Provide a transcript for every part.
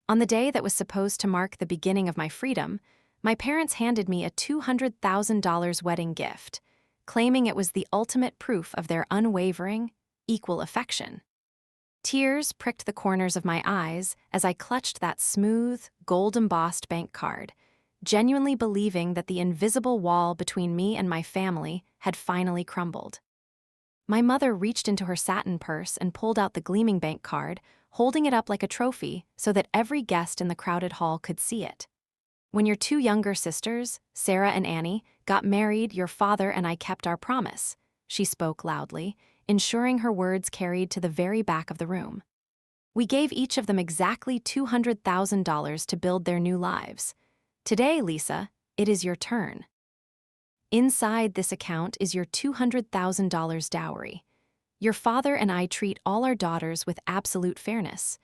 On the day that was supposed to mark the beginning of my freedom, my parents handed me a $200,000 wedding gift, claiming it was the ultimate proof of their unwavering, equal affection. Tears pricked the corners of my eyes as I clutched that smooth, gold-embossed bank card, genuinely believing that the invisible wall between me and my family had finally crumbled. My mother reached into her satin purse and pulled out the gleaming bank card, holding it up like a trophy so that every guest in the crowded hall could see it. When your two younger sisters, Sarah and Annie, got married, your father and I kept our promise, she spoke loudly, ensuring her words carried to the very back of the room. We gave each of them exactly $200,000 to build their new lives. Today, Lisa, it is your turn. Inside this account is your $200,000 dowry. Your father and I treat all our daughters with absolute fairness.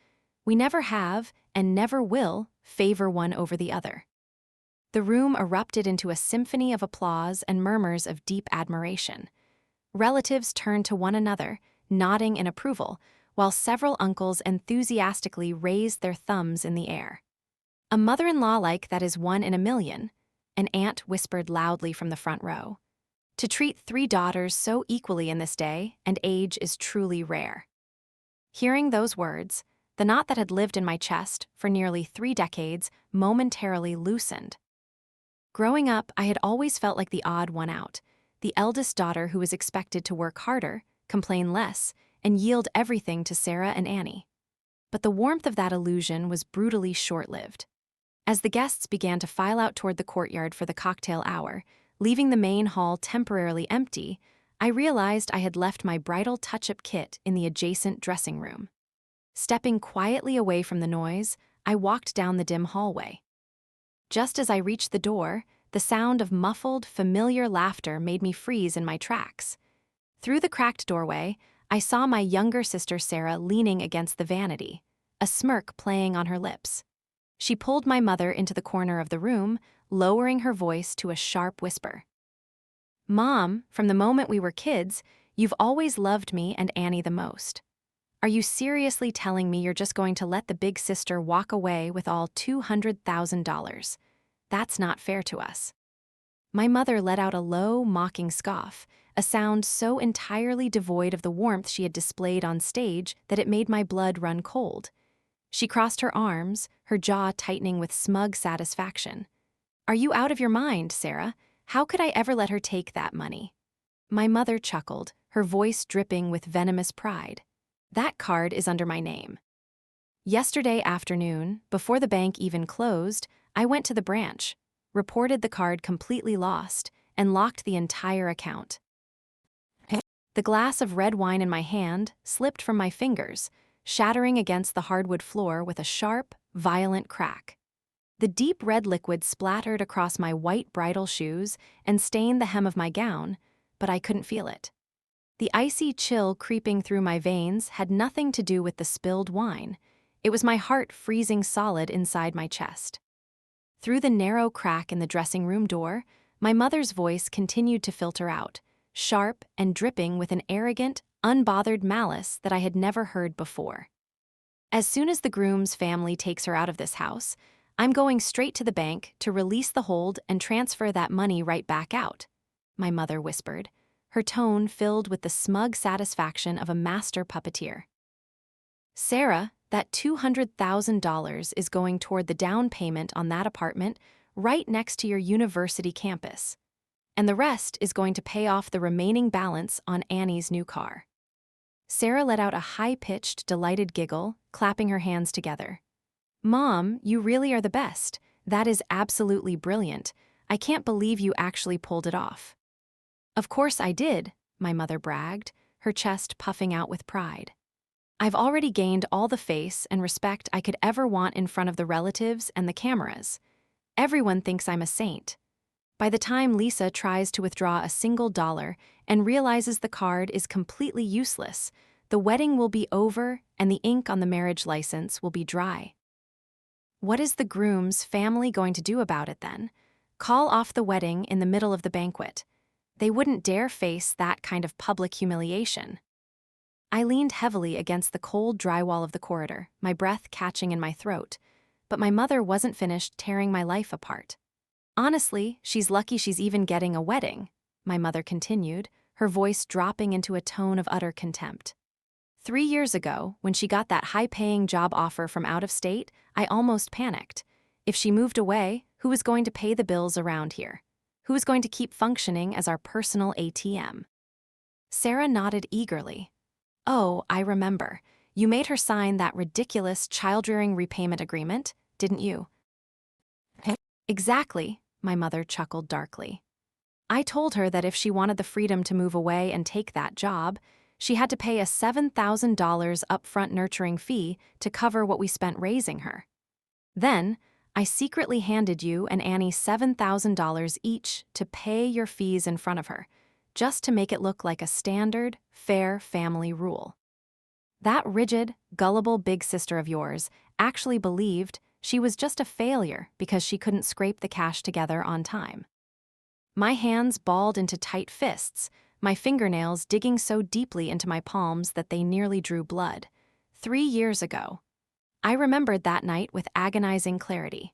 We never have, and never will, favor one over the other. The room erupted into a symphony of applause and murmurs of deep admiration. Relatives turned to one another, nodding in approval, while several uncles enthusiastically raised their thumbs in the air. A mother-in-law like that is one in a million, an aunt whispered loudly from the front row. To treat three daughters so equally in this day and age is truly rare. Hearing those words, the knot that had lived in my chest for nearly 3 decades momentarily loosened. Growing up, I had always felt like the odd one out, the eldest daughter who was expected to work harder, complain less, and yield everything to Sarah and Annie. But the warmth of that illusion was brutally short-lived. As the guests began to file out toward the courtyard for the cocktail hour, leaving the main hall temporarily empty, I realized I had left my bridal touch-up kit in the adjacent dressing room. Stepping quietly away from the noise, I walked down the dim hallway. Just as I reached the door, the sound of muffled, familiar laughter made me freeze in my tracks. Through the cracked doorway, I saw my younger sister Sarah leaning against the vanity, a smirk playing on her lips. She pulled my mother into the corner of the room, lowering her voice to a sharp whisper. "Mom, from the moment we were kids, you've always loved me and Annie the most. Are you seriously telling me you're just going to let the big sister walk away with all $200,000? That's not fair to us." My mother let out a low, mocking scoff, a sound so entirely devoid of the warmth she had displayed on stage that it made my blood run cold. She crossed her arms, her jaw tightening with smug satisfaction. "Are you out of your mind, Sarah? How could I ever let her take that money?" My mother chuckled, her voice dripping with venomous pride. "That card is under my name." Yesterday afternoon, before the bank even closed, I went to the branch, reported the card completely lost, and locked the entire account. The glass of red wine in my hand slipped from my fingers, shattering against the hardwood floor with a sharp, violent crack. The deep red liquid splattered across my white bridal shoes and stained the hem of my gown, but I couldn't feel it. The icy chill creeping through my veins had nothing to do with the spilled wine. It was my heart freezing solid inside my chest. Through the narrow crack in the dressing room door, my mother's voice continued to filter out, sharp and dripping with an arrogant, unbothered malice that I had never heard before. "As soon as the groom's family takes her out of this house, I'm going straight to the bank to release the hold and transfer that money right back out," my mother whispered, her tone filled with the smug satisfaction of a master puppeteer. "Sarah, that $200,000 is going toward the down payment on that apartment right next to your university campus, and the rest is going to pay off the remaining balance on Annie's new car." Sarah let out a high-pitched, delighted giggle, clapping her hands together. "Mom, you really are the best. That is absolutely brilliant. I can't believe you actually pulled it off." "Of course I did," my mother bragged, her chest puffing out with pride. "I've already gained all the face and respect I could ever want in front of the relatives and the cameras. Everyone thinks I'm a saint. By the time Lisa tries to withdraw a single dollar and realizes the card is completely useless, the wedding will be over and the ink on the marriage license will be dry." What is the groom's family going to do about it then? Call off the wedding in the middle of the banquet. They wouldn't dare face that kind of public humiliation. I leaned heavily against the cold drywall of the corridor, my breath catching in my throat. but my mother wasn't finished tearing my life apart. Honestly, she's lucky she's even getting a wedding, my mother continued, her voice dropping into a tone of utter contempt. 3 years ago, when she got that high-paying job offer from out of state, I almost panicked. If she moved away, who was going to pay the bills around here? Who was going to keep functioning as our personal ATM? Sarah nodded eagerly. Oh, I remember. You made her sign that ridiculous child-rearing repayment agreement, didn't you? Exactly, my mother chuckled darkly. I told her that if she wanted the freedom to move away and take that job, she had to pay a $7,000 upfront nurturing fee to cover what we spent raising her. Then, I secretly handed you and Annie $7,000 each to pay your fees in front of her, just to make it look like a standard, fair family rule. That rigid, gullible big sister of yours actually believed she was just a failure because she couldn't scrape the cash together on time. My hands balled into tight fists, my fingernails digging so deeply into my palms that they nearly drew blood. 3 years ago. I remembered that night with agonizing clarity.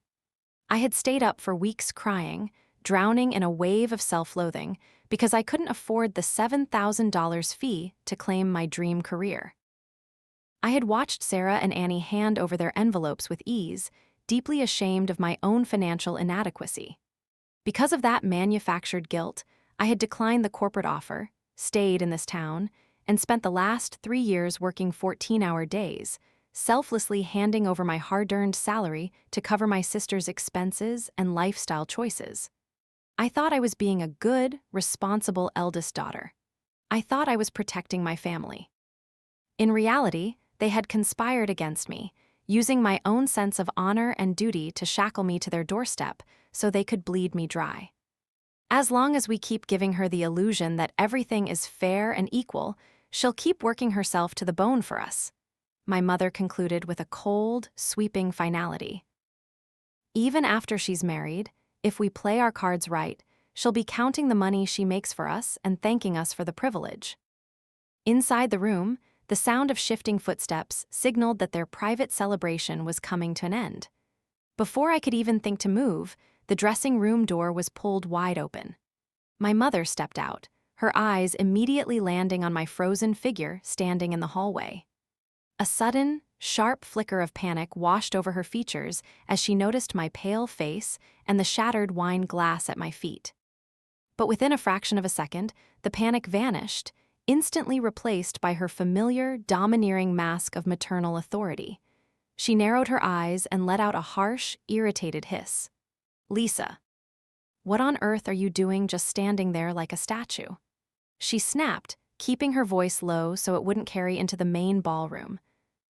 I had stayed up for weeks crying, drowning in a wave of self-loathing, because I couldn't afford the $7,000 fee to claim my dream career. I had watched Sarah and Annie hand over their envelopes with ease, deeply ashamed of my own financial inadequacy. Because of that manufactured guilt, I had declined the corporate offer, stayed in this town, and spent the last 3 years working 14-hour days, selflessly handing over my hard-earned salary to cover my sister's expenses and lifestyle choices. I thought I was being a good, responsible eldest daughter. I thought I was protecting my family. In reality, they had conspired against me, using my own sense of honor and duty to shackle me to their doorstep so they could bleed me dry. As long as we keep giving her the illusion that everything is fair and equal, she'll keep working herself to the bone for us, my mother concluded with a cold, sweeping finality. Even after she's married, if we play our cards right, she'll be counting the money she makes for us and thanking us for the privilege. Inside the room, the sound of shifting footsteps signaled that their private celebration was coming to an end. Before I could even think to move, the dressing room door was pulled wide open. My mother stepped out, her eyes immediately landing on my frozen figure standing in the hallway. A sudden, sharp flicker of panic washed over her features as she noticed my pale face and the shattered wine glass at my feet. But within a fraction of a second, the panic vanished, instantly replaced by her familiar, domineering mask of maternal authority. She narrowed her eyes and let out a harsh, irritated hiss. Lisa, what on earth are you doing just standing there like a statue? She snapped, keeping her voice low so it wouldn't carry into the main ballroom.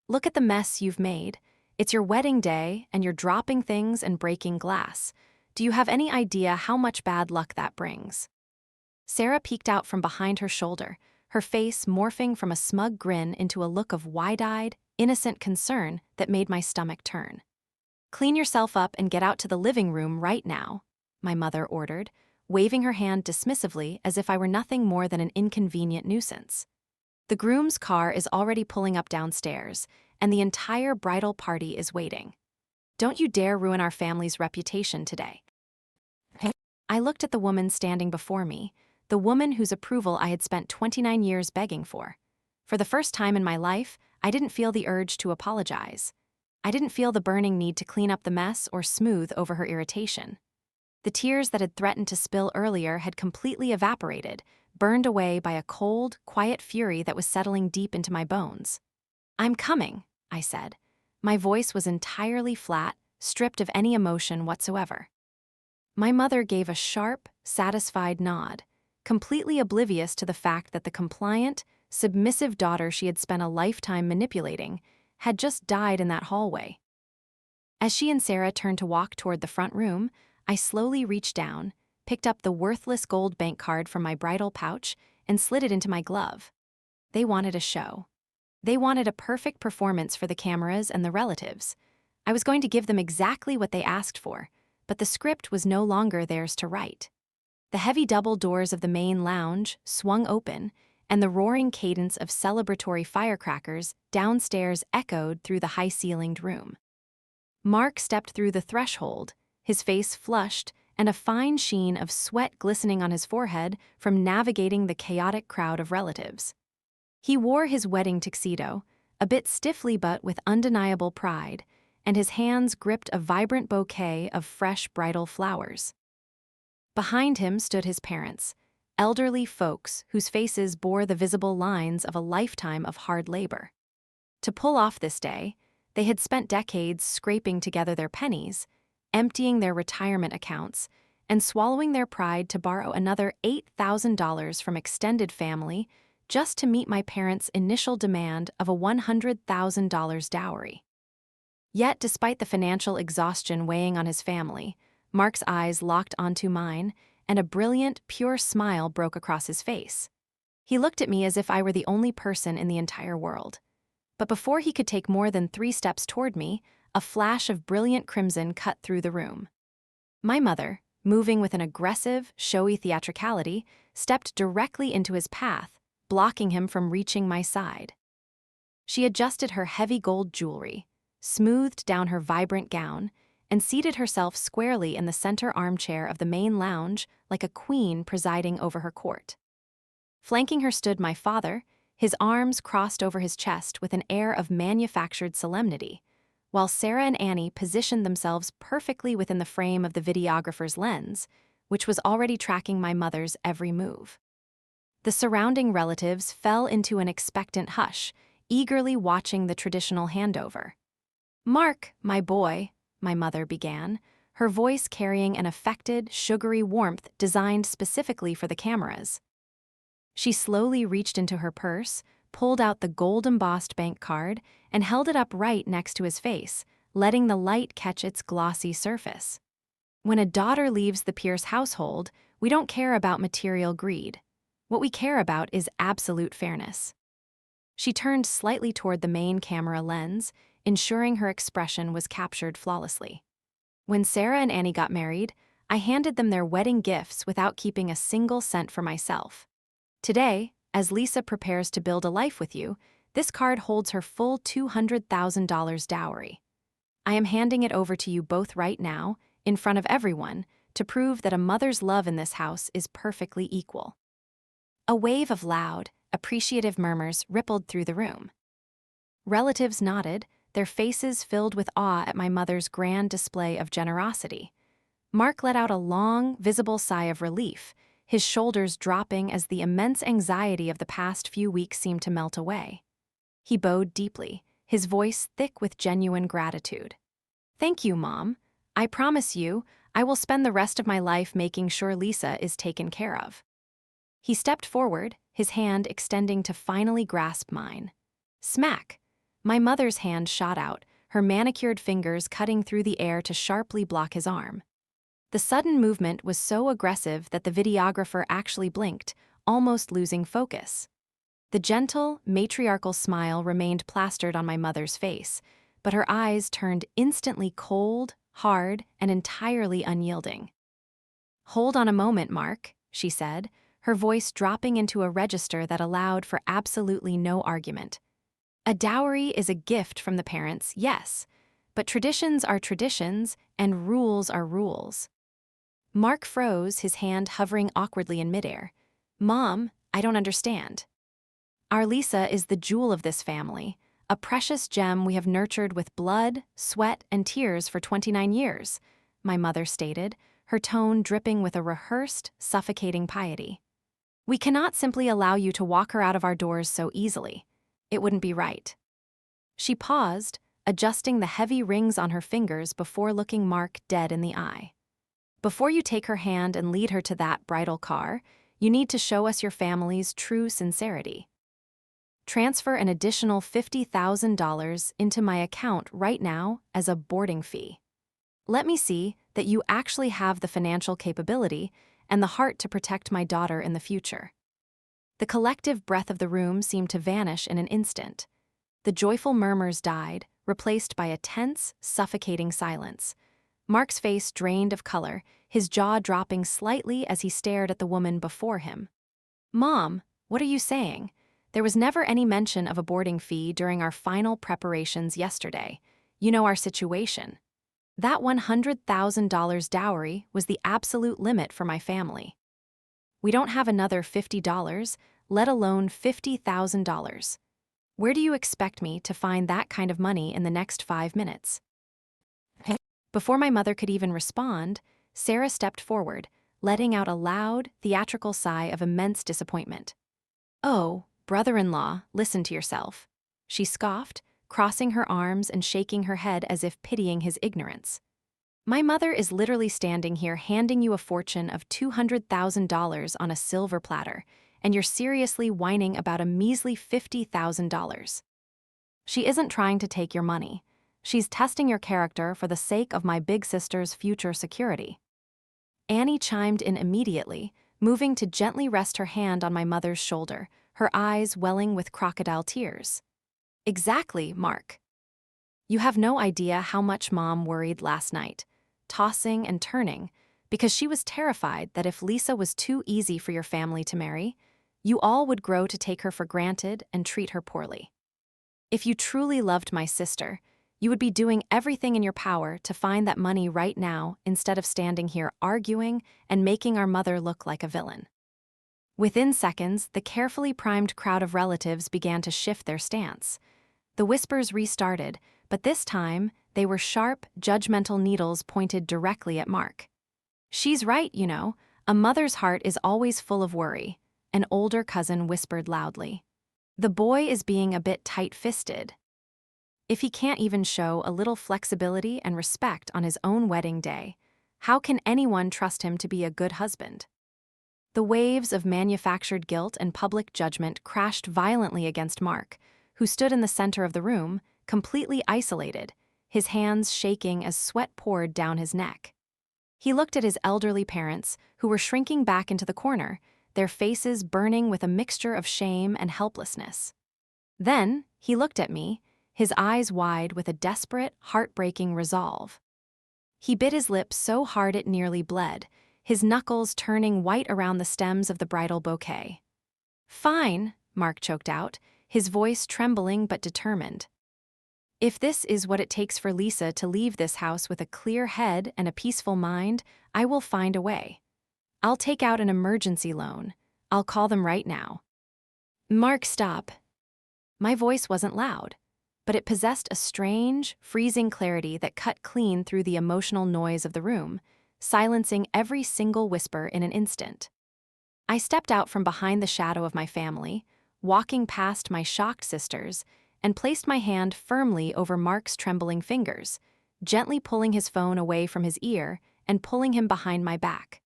Look at the mess you've made. It's your wedding day, and you're dropping things and breaking glass. Do you have any idea how much bad luck that brings? Sarah peeked out from behind her shoulder, her face morphing from a smug grin into a look of wide-eyed, innocent concern that made my stomach turn. Clean yourself up and get out to the living room right now, my mother ordered, waving her hand dismissively as if I were nothing more than an inconvenient nuisance. The groom's car is already pulling up downstairs, and the entire bridal party is waiting. Don't you dare ruin our family's reputation today. I looked at the woman standing before me, the woman whose approval I had spent 29 years begging for. For the first time in my life, I didn't feel the urge to apologize. I didn't feel the burning need to clean up the mess or smooth over her irritation. The tears that had threatened to spill earlier had completely evaporated, burned away by a cold, quiet fury that was settling deep into my bones. I'm coming, I said. My voice was entirely flat, stripped of any emotion whatsoever. My mother gave a sharp, satisfied nod, completely oblivious to the fact that the compliant, submissive daughter she had spent a lifetime manipulating had just died in that hallway. As she and Sarah turned to walk toward the front room, I slowly reached down, picked up the worthless gold bank card from my bridal pouch, and slid it into my glove. They wanted a show. They wanted a perfect performance for the cameras and the relatives. I was going to give them exactly what they asked for, but the script was no longer theirs to write. The heavy double doors of the main lounge swung open, and the roaring cadence of celebratory firecrackers downstairs echoed through the high-ceilinged room. Mark stepped through the threshold, his face flushed and a fine sheen of sweat glistening on his forehead from navigating the chaotic crowd of relatives. He wore his wedding tuxedo, a bit stiffly but with undeniable pride, and his hands gripped a vibrant bouquet of fresh bridal flowers. Behind him stood his parents, elderly folks whose faces bore the visible lines of a lifetime of hard labor. To pull off this day, they had spent decades scraping together their pennies, emptying their retirement accounts, and swallowing their pride to borrow another $8,000 from extended family just to meet my parents' initial demand of a $100,000 dowry. Yet, despite the financial exhaustion weighing on his family, Mark's eyes locked onto mine, and a brilliant, pure smile broke across his face. He looked at me as if I were the only person in the entire world. But before he could take more than 3 steps toward me, a flash of brilliant crimson cut through the room. My mother, moving with an aggressive, showy theatricality, stepped directly into his path, blocking him from reaching my side. She adjusted her heavy gold jewelry, smoothed down her vibrant gown, and seated herself squarely in the center armchair of the main lounge like a queen presiding over her court. Flanking her stood my father, his arms crossed over his chest with an air of manufactured solemnity, while Sarah and Annie positioned themselves perfectly within the frame of the videographer's lens, which was already tracking my mother's every move. The surrounding relatives fell into an expectant hush, eagerly watching the traditional handover. "Mark, my boy," my mother began, her voice carrying an affected, sugary warmth designed specifically for the cameras. She slowly reached into her purse, pulled out the gold-embossed bank card, and held it up right next to his face, letting the light catch its glossy surface. When a daughter leaves the Pierce household, we don't care about material greed. What we care about is absolute fairness. She turned slightly toward the main camera lens, ensuring her expression was captured flawlessly. When Sarah and Annie got married, I handed them their wedding gifts without keeping a single cent for myself. Today, as Lisa prepares to build a life with you, this card holds her full $200,000 dowry. I am handing it over to you both right now, in front of everyone, to prove that a mother's love in this house is perfectly equal. A wave of loud, appreciative murmurs rippled through the room. Relatives nodded, their faces filled with awe at my mother's grand display of generosity. Mark let out a long, visible sigh of relief, his shoulders dropping as the immense anxiety of the past few weeks seemed to melt away. He bowed deeply, his voice thick with genuine gratitude. "Thank you, Mom. I promise you, I will spend the rest of my life making sure Lisa is taken care of." He stepped forward, his hand extending to finally grasp mine. Smack! My mother's hand shot out, her manicured fingers cutting through the air to sharply block his arm. The sudden movement was so aggressive that the videographer actually blinked, almost losing focus. The gentle, matriarchal smile remained plastered on my mother's face, but her eyes turned instantly cold, hard, and entirely unyielding. "Hold on a moment, Mark," she said, her voice dropping into a register that allowed for absolutely no argument. "A dowry is a gift from the parents, yes, but traditions are traditions and rules are rules." Mark froze, his hand hovering awkwardly in midair. "Mom, I don't understand." "Our Lisa is the jewel of this family, a precious gem we have nurtured with blood, sweat, and tears for 29 years, my mother stated, her tone dripping with a rehearsed, suffocating piety. "We cannot simply allow you to walk her out of our doors so easily. It wouldn't be right." She paused, adjusting the heavy rings on her fingers before looking Mark dead in the eye. "Before you take her hand and lead her to that bridal car, you need to show us your family's true sincerity. Transfer an additional $50,000 into my account right now as a boarding fee. Let me see that you actually have the financial capability and the heart to protect my daughter in the future." The collective breath of the room seemed to vanish in an instant. The joyful murmurs died, replaced by a tense, suffocating silence. Mark's face drained of color, his jaw dropping slightly as he stared at the woman before him. "Mom, what are you saying? There was never any mention of a boarding fee during our final preparations yesterday. You know our situation." That $100,000 dowry was the absolute limit for my family. We don't have another $50, let alone $50,000. Where do you expect me to find that kind of money in the next 5 minutes? Before my mother could even respond, Sarah stepped forward, letting out a loud, theatrical sigh of immense disappointment. "Oh, brother-in-law, listen to yourself," she scoffed, crossing her arms and shaking her head as if pitying his ignorance. "My mother is literally standing here handing you a fortune of $200,000 on a silver platter, and you're seriously whining about a measly $50,000. She isn't trying to take your money. She's testing your character for the sake of my big sister's future security." Annie chimed in immediately, moving to gently rest her hand on my mother's shoulder, her eyes welling with crocodile tears. "Exactly, Mark. You have no idea how much Mom worried last night, tossing and turning, because she was terrified that if Lisa was too easy for your family to marry, you all would grow to take her for granted and treat her poorly. If you truly loved my sister, you would be doing everything in your power to find that money right now instead of standing here arguing and making our mother look like a villain." Within seconds, the carefully primed crowd of relatives began to shift their stance. The whispers restarted, but this time, they were sharp, judgmental needles pointed directly at Mark. "She's right, you know. A mother's heart is always full of worry," an older cousin whispered loudly. "The boy is being a bit tight-fisted. If he can't even show a little flexibility and respect on his own wedding day, how can anyone trust him to be a good husband?" The waves of manufactured guilt and public judgment crashed violently against Mark, who stood in the center of the room, completely isolated, his hands shaking as sweat poured down his neck. He looked at his elderly parents, who were shrinking back into the corner, their faces burning with a mixture of shame and helplessness. Then, he looked at me, his eyes wide with a desperate, heartbreaking resolve. He bit his lip so hard it nearly bled, his knuckles turning white around the stems of the bridal bouquet. "Fine," Mark choked out, his voice trembling but determined. "If this is what it takes for Lisa to leave this house with a clear head and a peaceful mind, I will find a way. I'll take out an emergency loan. I'll call them right now." "Mark, stop." My voice wasn't loud, but it possessed a strange, freezing clarity that cut clean through the emotional noise of the room, silencing every single whisper in an instant. I stepped out from behind the shadow of my family, walking past my shocked sisters, and placed my hand firmly over Mark's trembling fingers, gently pulling his phone away from his ear and pulling him behind my back.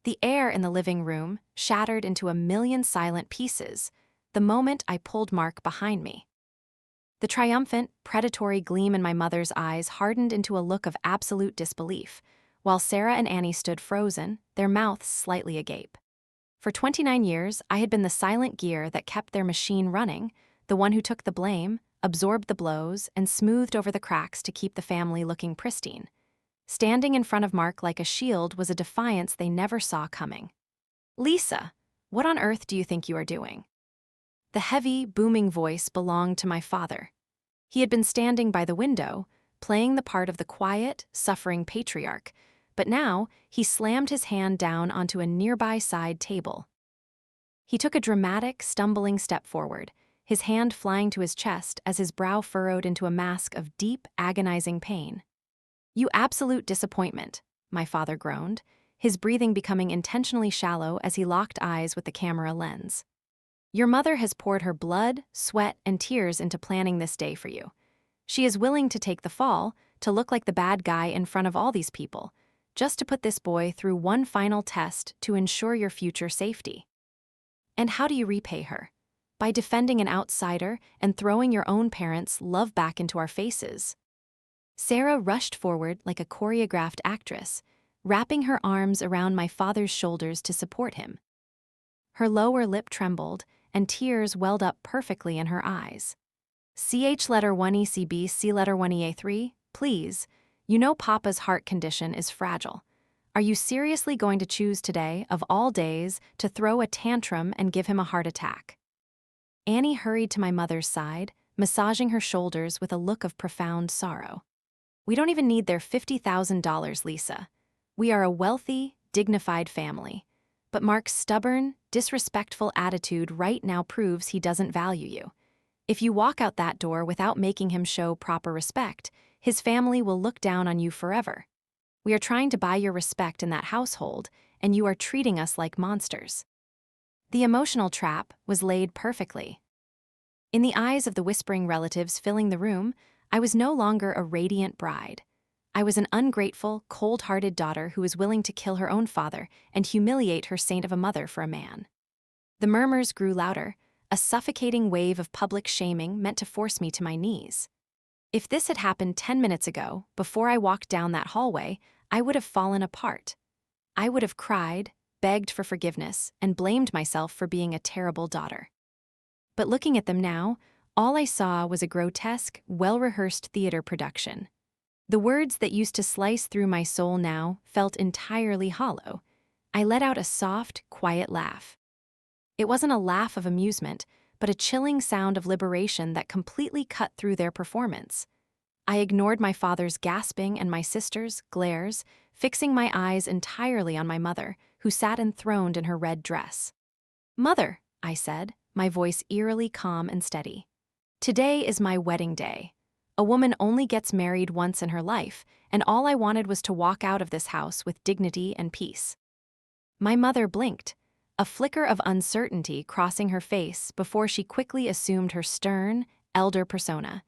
The air in the living room shattered into a million silent pieces the moment I pulled Mark behind me. The triumphant, predatory gleam in my mother's eyes hardened into a look of absolute disbelief, while Sarah and Annie stood frozen, their mouths slightly agape. For 29 years, I had been the silent gear that kept their machine running, the one who took the blame, absorbed the blows, and smoothed over the cracks to keep the family looking pristine. Standing in front of Mark like a shield was a defiance they never saw coming. "Lisa, what on earth do you think you are doing?" The heavy, booming voice belonged to my father. He had been standing by the window, playing the part of the quiet, suffering patriarch, but now he slammed his hand down onto a nearby side table. He took a dramatic, stumbling step forward, his hand flying to his chest as his brow furrowed into a mask of deep, agonizing pain. "You absolute disappointment," my father groaned, his breathing becoming intentionally shallow as he locked eyes with the camera lens. "Your mother has poured her blood, sweat, and tears into planning this day for you. She is willing to take the fall, to look like the bad guy in front of all these people, just to put this boy through one final test to ensure your future safety. And how do you repay her? By defending an outsider and throwing your own parents' love back into our faces." Sarah rushed forward like a choreographed actress, wrapping her arms around my father's shoulders to support him. Her lower lip trembled, and tears welled up perfectly in her eyes. "CH letter 1ECB, C letter 1EA3, please. You know Papa's heart condition is fragile. Are you seriously going to choose today, of all days, to throw a tantrum and give him a heart attack?" Annie hurried to my mother's side, massaging her shoulders with a look of profound sorrow. We don't even need their $50,000, Lisa. We are a wealthy, dignified family. But Mark's stubborn, disrespectful attitude right now proves he doesn't value you. If you walk out that door without making him show proper respect, his family will look down on you forever. We are trying to buy your respect in that household, and you are treating us like monsters. The emotional trap was laid perfectly. In the eyes of the whispering relatives filling the room, I was no longer a radiant bride. I was an ungrateful, cold-hearted daughter who was willing to kill her own father and humiliate her saint of a mother for a man. The murmurs grew louder, a suffocating wave of public shaming meant to force me to my knees. If this had happened 10 minutes ago, before I walked down that hallway, I would have fallen apart. I would have cried, begged for forgiveness, and blamed myself for being a terrible daughter. But looking at them now, all I saw was a grotesque, well-rehearsed theater production. The words that used to slice through my soul now felt entirely hollow. I let out a soft, quiet laugh. It wasn't a laugh of amusement, but a chilling sound of liberation that completely cut through their performance. I ignored my father's gasping and my sister's glares, fixing my eyes entirely on my mother, who sat enthroned in her red dress. "Mother," I said, my voice eerily calm and steady. "Today is my wedding day. A woman only gets married once in her life, and all I wanted was to walk out of this house with dignity and peace." My mother blinked, a flicker of uncertainty crossing her face before she quickly assumed her stern, elder persona,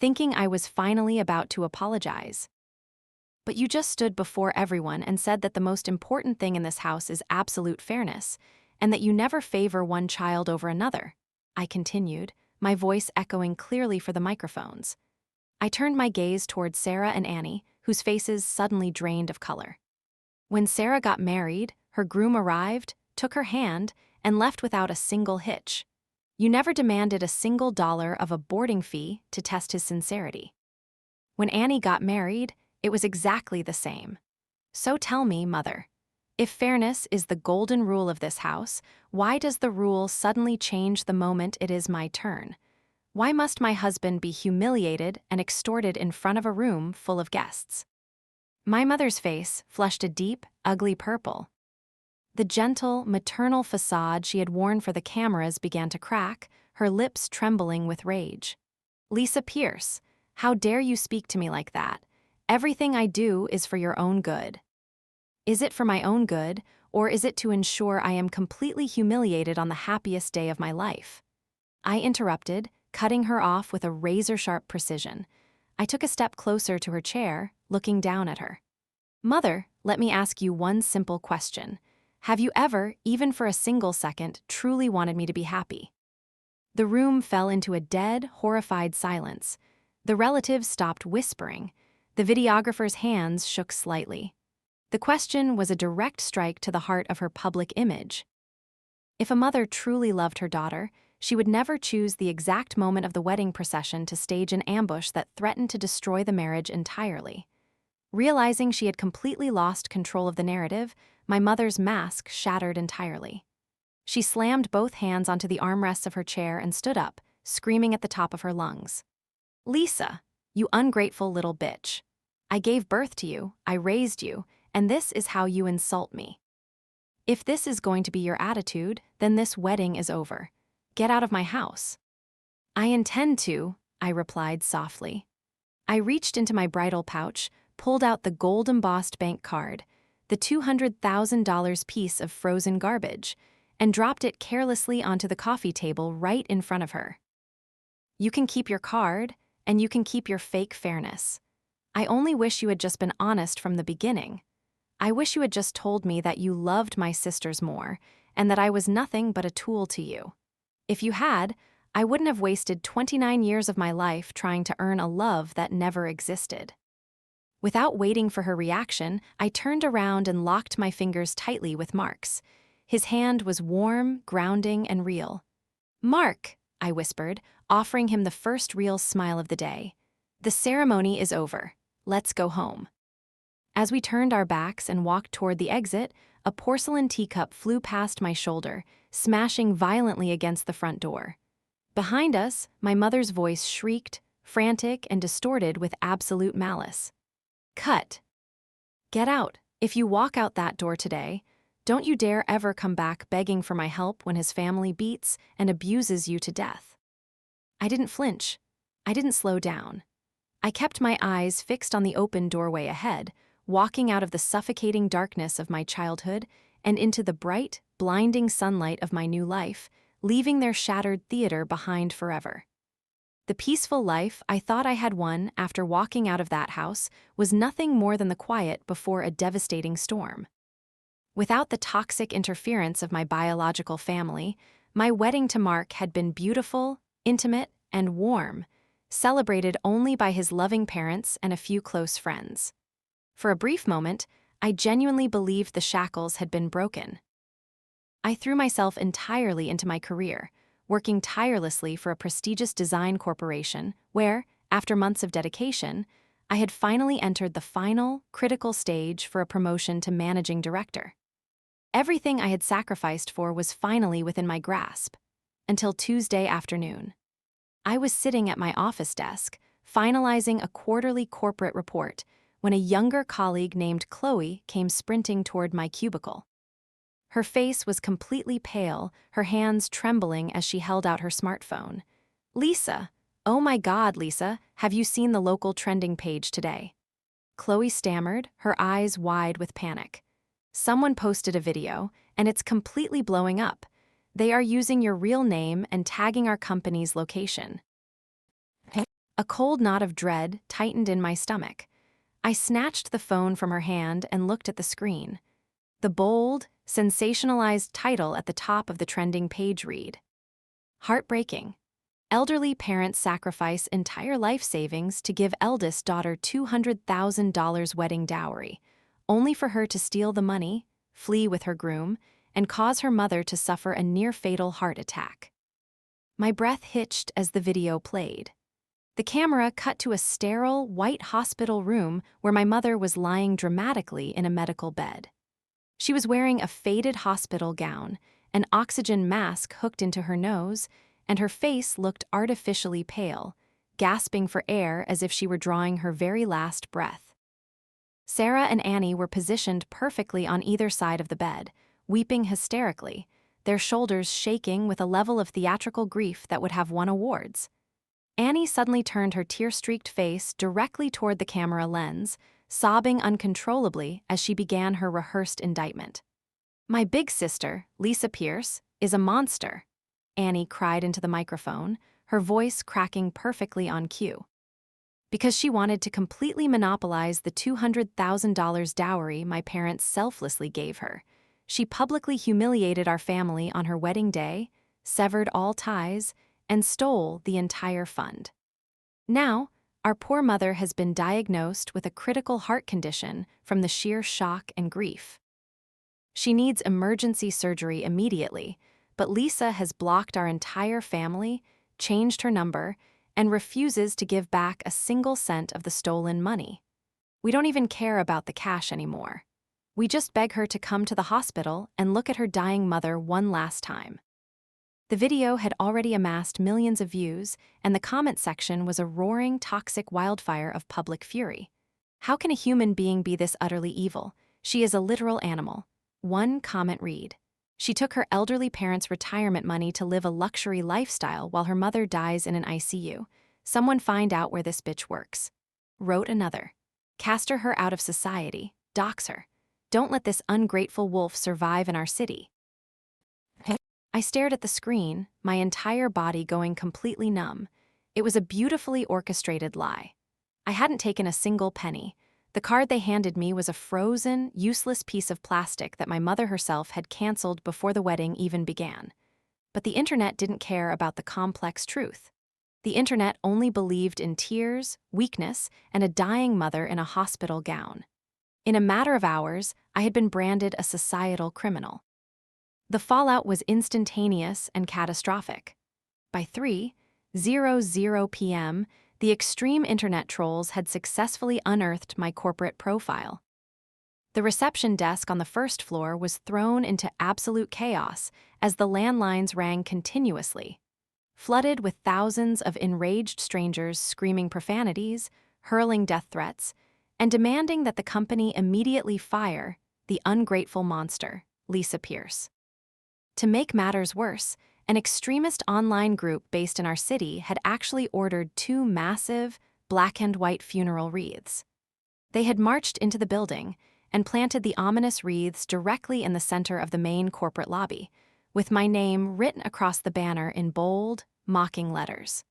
thinking I was finally about to apologize. "But you just stood before everyone and said that the most important thing in this house is absolute fairness, and that you never favor one child over another," I continued, my voice echoing clearly for the microphones. I turned my gaze toward Sarah and Annie, whose faces suddenly drained of color. When Sarah got married, her groom arrived, took her hand, and left without a single hitch. You never demanded a single dollar of a boarding fee to test his sincerity. When Annie got married, it was exactly the same. So tell me, Mother, if fairness is the golden rule of this house, why does the rule suddenly change the moment it is my turn? Why must my husband be humiliated and extorted in front of a room full of guests? My mother's face flushed a deep, ugly purple. The gentle, maternal facade she had worn for the cameras began to crack, her lips trembling with rage. "Lisa Pierce, how dare you speak to me like that? Everything I do is for your own good." "Is it for my own good, or is it to ensure I am completely humiliated on the happiest day of my life?" I interrupted, cutting her off with a razor-sharp precision. I took a step closer to her chair, looking down at her. "Mother, let me ask you one simple question. Have you ever, even for a single second, truly wanted me to be happy?" The room fell into a dead, horrified silence. The relatives stopped whispering. The videographer's hands shook slightly. The question was a direct strike to the heart of her public image. If a mother truly loved her daughter, she would never choose the exact moment of the wedding procession to stage an ambush that threatened to destroy the marriage entirely. Realizing she had completely lost control of the narrative, my mother's mask shattered entirely. She slammed both hands onto the armrests of her chair and stood up, screaming at the top of her lungs. "Lisa, you ungrateful little bitch. I gave birth to you, I raised you, and this is how you insult me. If this is going to be your attitude, then this wedding is over. Get out of my house." "I intend to," I replied softly. I reached into my bridal pouch, pulled out the gold-embossed bank card, the $200,000 piece of frozen garbage, and dropped it carelessly onto the coffee table right in front of her. "You can keep your card, and you can keep your fake fairness. I only wish you had just been honest from the beginning. I wish you had just told me that you loved my sisters more, and that I was nothing but a tool to you. If you had, I wouldn't have wasted 29 years of my life trying to earn a love that never existed." Without waiting for her reaction, I turned around and locked my fingers tightly with Mark's. His hand was warm, grounding, and real. "Mark," I whispered, offering him the first real smile of the day. "The ceremony is over. Let's go home." As we turned our backs and walked toward the exit, a porcelain teacup flew past my shoulder, smashing violently against the front door. Behind us, my mother's voice shrieked, frantic and distorted with absolute malice. Cut. Get out. If you walk out that door today, don't you dare ever come back begging for my help when his family beats and abuses you to death. I didn't flinch. I didn't slow down. I kept my eyes fixed on the open doorway ahead, walking out of the suffocating darkness of my childhood and into the bright, blinding sunlight of my new life, leaving their shattered theater behind forever. The peaceful life I thought I had won after walking out of that house was nothing more than the quiet before a devastating storm. Without the toxic interference of my biological family, my wedding to Mark had been beautiful, intimate, and warm, celebrated only by his loving parents and a few close friends. For a brief moment, I genuinely believed the shackles had been broken. I threw myself entirely into my career, working tirelessly for a prestigious design corporation where, after months of dedication, I had finally entered the final, critical stage for a promotion to managing director. Everything I had sacrificed for was finally within my grasp, until Tuesday afternoon. I was sitting at my office desk, finalizing a quarterly corporate report, when a younger colleague named Chloe came sprinting toward my cubicle. Her face was completely pale, her hands trembling as she held out her smartphone. "Lisa, oh my God, Lisa, have you seen the local trending page today?" Chloe stammered, her eyes wide with panic. "Someone posted a video, and it's completely blowing up. They are using your real name and tagging our company's location." A cold knot of dread tightened in my stomach. I snatched the phone from her hand and looked at the screen. The bold, sensationalized title at the top of the trending page read, "Heartbreaking. Elderly parents sacrifice entire life savings to give eldest daughter $200,000 wedding dowry, only for her to steal the money, flee with her groom, and cause her mother to suffer a near-fatal heart attack." My breath hitched as the video played. The camera cut to a sterile, white hospital room where my mother was lying dramatically in a medical bed. She was wearing a faded hospital gown, an oxygen mask hooked into her nose, and her face looked artificially pale, gasping for air as if she were drawing her very last breath. Sarah and Annie were positioned perfectly on either side of the bed, weeping hysterically, their shoulders shaking with a level of theatrical grief that would have won awards. Annie suddenly turned her tear-streaked face directly toward the camera lens, sobbing uncontrollably as she began her rehearsed indictment. "My big sister, Lisa Pierce, is a monster," Annie cried into the microphone, her voice cracking perfectly on cue. "Because she wanted to completely monopolize the $200,000 dowry my parents selflessly gave her. She publicly humiliated our family on her wedding day, severed all ties, and stole the entire fund. Now, our poor mother has been diagnosed with a critical heart condition from the sheer shock and grief. She needs emergency surgery immediately, but Lisa has blocked our entire family, changed her number, and refuses to give back a single cent of the stolen money. We don't even care about the cash anymore. We just beg her to come to the hospital and look at her dying mother one last time." The video had already amassed millions of views, and the comment section was a roaring, toxic wildfire of public fury. "How can a human being be this utterly evil? She is a literal animal." One comment read, "She took her elderly parents' retirement money to live a luxury lifestyle while her mother dies in an ICU. Someone find out where this bitch works." Wrote another, "Caster her out of society, dox her. Don't let this ungrateful wolf survive in our city." I stared at the screen, my entire body going completely numb. It was a beautifully orchestrated lie. I hadn't taken a single penny. The card they handed me was a frozen, useless piece of plastic that my mother herself had canceled before the wedding even began. But the internet didn't care about the complex truth. The internet only believed in tears, weakness, and a dying mother in a hospital gown. In a matter of hours, I had been branded a societal criminal. The fallout was instantaneous and catastrophic. By 3:00 p.m., the extreme internet trolls had successfully unearthed my corporate profile. The reception desk on the first floor was thrown into absolute chaos as the landlines rang continuously, flooded with thousands of enraged strangers screaming profanities, hurling death threats, and demanding that the company immediately fire the ungrateful monster, Lisa Pierce. To make matters worse, an extremist online group based in our city had actually ordered 2 massive, black-and-white funeral wreaths. They had marched into the building and planted the ominous wreaths directly in the center of the main corporate lobby, with my name written across the banner in bold, mocking letters.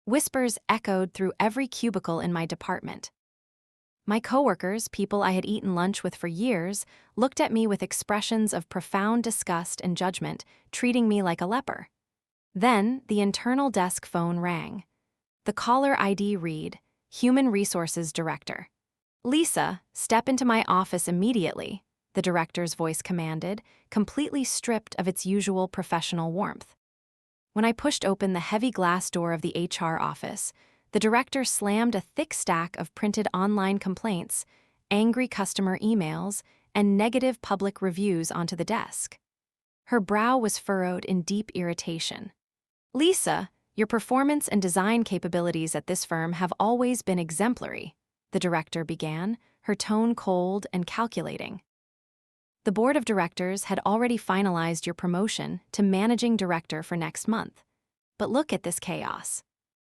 Whispers echoed through every cubicle in my department. My coworkers, people I had eaten lunch with for years, looked at me with expressions of profound disgust and judgment, treating me like a leper. Then, the internal desk phone rang. The caller ID read, Human Resources Director. Lisa, step into my office immediately, the director's voice commanded, completely stripped of its usual professional warmth. When I pushed open the heavy glass door of the HR office, the director slammed a thick stack of printed online complaints, angry customer emails, and negative public reviews onto the desk. Her brow was furrowed in deep irritation. Lisa, your performance and design capabilities at this firm have always been exemplary, the director began, her tone cold and calculating. The board of directors had already finalized your promotion to managing director for next month. But look at this chaos.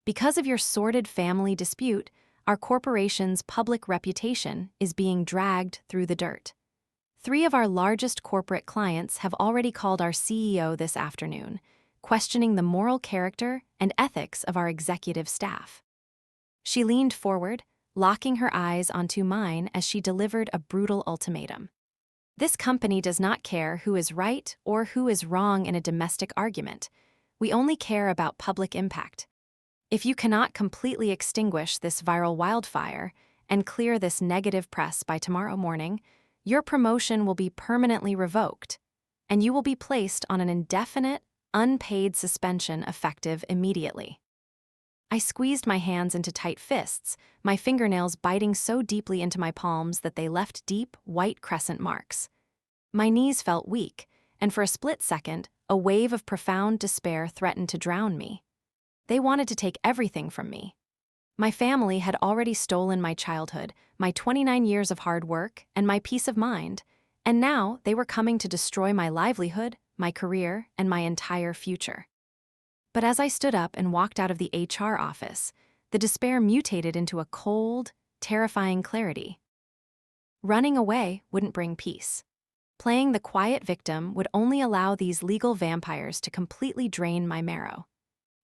Because of your sordid family dispute, our corporation's public reputation is being dragged through the dirt. 3 of our largest corporate clients have already called our CEO this afternoon, questioning the moral character and ethics of our executive staff. She leaned forward, locking her eyes onto mine as she delivered a brutal ultimatum. This company does not care who is right or who is wrong in a domestic argument. We only care about public impact. If you cannot completely extinguish this viral wildfire and clear this negative press by tomorrow morning, your promotion will be permanently revoked, and you will be placed on an indefinite, unpaid suspension effective immediately. I squeezed my hands into tight fists, my fingernails biting so deeply into my palms that they left deep, white crescent marks. My knees felt weak, and for a split second, a wave of profound despair threatened to drown me. They wanted to take everything from me. My family had already stolen my childhood, my 29 years of hard work, and my peace of mind, and now they were coming to destroy my livelihood, my career, and my entire future. But as I stood up and walked out of the HR office, the despair mutated into a cold, terrifying clarity. Running away wouldn't bring peace. Playing the quiet victim would only allow these legal vampires to completely drain my marrow.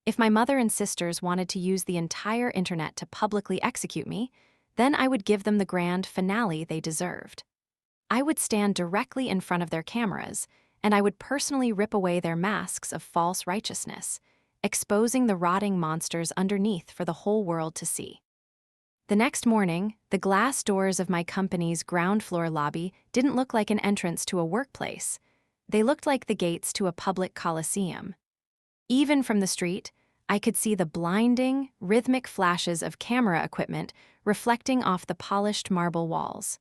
If my mother and sisters wanted to use the entire internet to publicly execute me, then I would give them the grand finale they deserved. I would stand directly in front of their cameras, and I would personally rip away their masks of false righteousness, exposing the rotting monsters underneath for the whole world to see. The next morning, the glass doors of my company's ground floor lobby didn't look like an entrance to a workplace. They looked like the gates to a public coliseum. Even from the street, I could see the blinding, rhythmic flashes of camera equipment reflecting off the polished marble walls.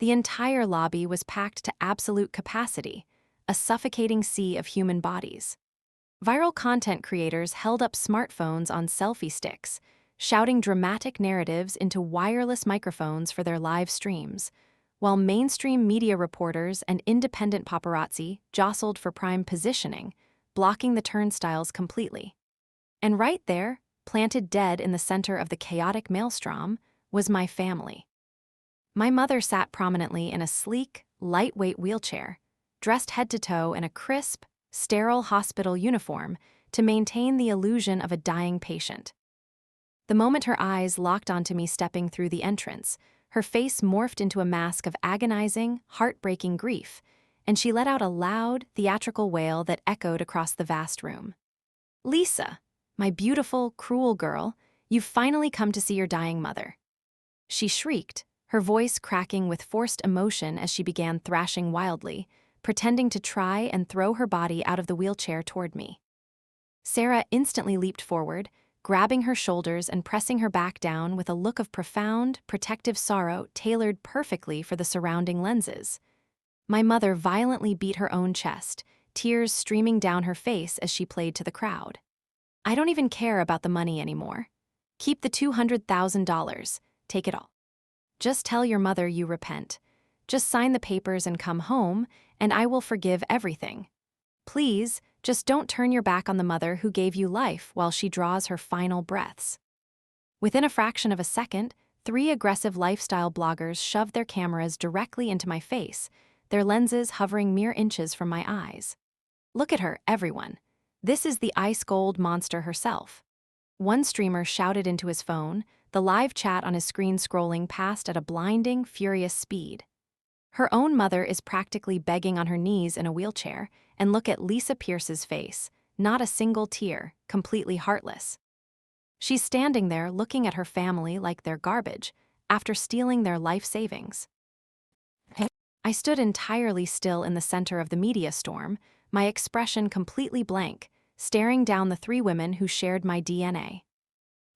The entire lobby was packed to absolute capacity, a suffocating sea of human bodies. Viral content creators held up smartphones on selfie sticks, shouting dramatic narratives into wireless microphones for their live streams, while mainstream media reporters and independent paparazzi jostled for prime positioning, blocking the turnstiles completely. And right there, planted dead in the center of the chaotic maelstrom, was my family. My mother sat prominently in a sleek, lightweight wheelchair, dressed head to toe in a crisp, sterile hospital uniform to maintain the illusion of a dying patient. The moment her eyes locked onto me stepping through the entrance, her face morphed into a mask of agonizing, heartbreaking grief, and she let out a loud, theatrical wail that echoed across the vast room. "Lisa, my beautiful, cruel girl, you've finally come to see your dying mother." She shrieked, her voice cracking with forced emotion as she began thrashing wildly, pretending to try and throw her body out of the wheelchair toward me. Sarah instantly leaped forward, grabbing her shoulders and pressing her back down with a look of profound, protective sorrow tailored perfectly for the surrounding lenses. My mother violently beat her own chest, tears streaming down her face as she played to the crowd. "I don't even care about the money anymore. Keep the $200,000. Take it all." Just tell your mother you repent. Just sign the papers and come home, and I will forgive everything. Please, just don't turn your back on the mother who gave you life while she draws her final breaths." Within a fraction of a second, 3 aggressive lifestyle bloggers shoved their cameras directly into my face, their lenses hovering mere inches from my eyes. "Look at her, everyone. This is the ice-cold monster herself." One streamer shouted into his phone, the live chat on his screen scrolling past at a blinding, furious speed. Her own mother is practically begging on her knees in a wheelchair, and look at Lisa Pierce's face, not a single tear, completely heartless. She's standing there looking at her family like they're garbage, after stealing their life savings. I stood entirely still in the center of the media storm, my expression completely blank, staring down the 3 women who shared my DNA.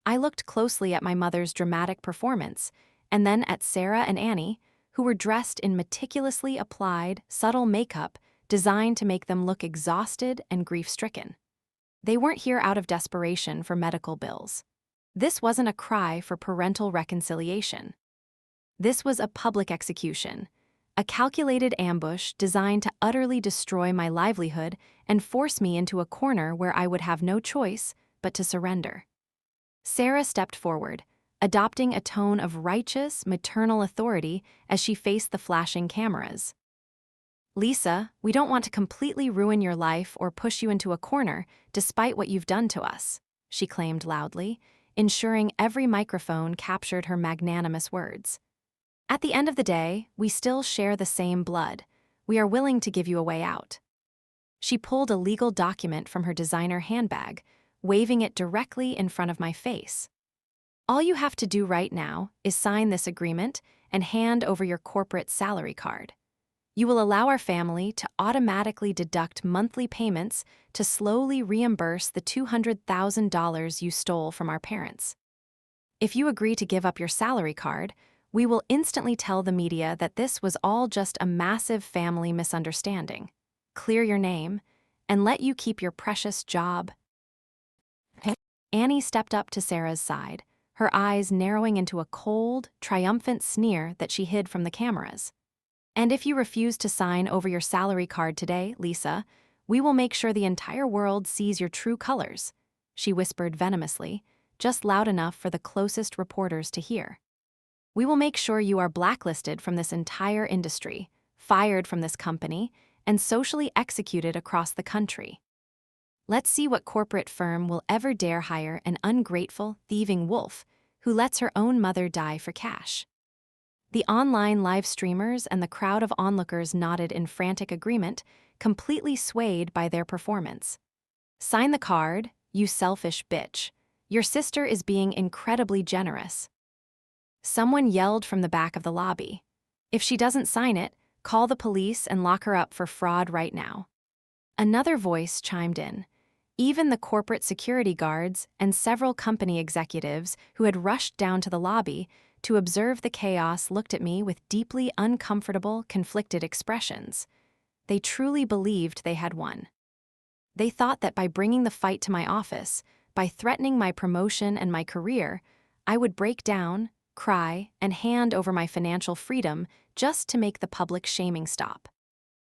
I looked closely at my mother's dramatic performance, and then at Sarah and Annie, who were dressed in meticulously applied, subtle makeup designed to make them look exhausted and grief-stricken. They weren't here out of desperation for medical bills. This wasn't a cry for parental reconciliation. This was a public execution, a calculated ambush designed to utterly destroy my livelihood and force me into a corner where I would have no choice but to surrender. Sarah stepped forward, adopting a tone of righteous, maternal authority as she faced the flashing cameras. "Lisa, we don't want to completely ruin your life or push you into a corner despite what you've done to us," she claimed loudly, ensuring every microphone captured her magnanimous words. "At the end of the day, we still share the same blood. We are willing to give you a way out." She pulled a legal document from her designer handbag, waving it directly in front of my face. "All you have to do right now is sign this agreement and hand over your corporate salary card. You will allow our family to automatically deduct monthly payments to slowly reimburse the $200,000 you stole from our parents. If you agree to give up your salary card, we will instantly tell the media that this was all just a massive family misunderstanding, clear your name, and let you keep your precious job." Annie stepped up to Sarah's side, her eyes narrowing into a cold, triumphant sneer that she hid from the cameras. "And if you refuse to sign over your salary card today, Lisa, we will make sure the entire world sees your true colors," she whispered venomously, just loud enough for the closest reporters to hear. "We will make sure you are blacklisted from this entire industry, fired from this company, and socially executed across the country. Let's see what corporate firm will ever dare hire an ungrateful, thieving wolf who lets her own mother die for cash." The online live streamers and the crowd of onlookers nodded in frantic agreement, completely swayed by their performance. "Sign the card, you selfish bitch. Your sister is being incredibly generous." Someone yelled from the back of the lobby, "If she doesn't sign it, call the police and lock her up for fraud right now." Another voice chimed in. Even the corporate security guards and several company executives who had rushed down to the lobby to observe the chaos looked at me with deeply uncomfortable, conflicted expressions. They truly believed they had won. They thought that by bringing the fight to my office, by threatening my promotion and my career, I would break down, cry, and hand over my financial freedom just to make the public shaming stop.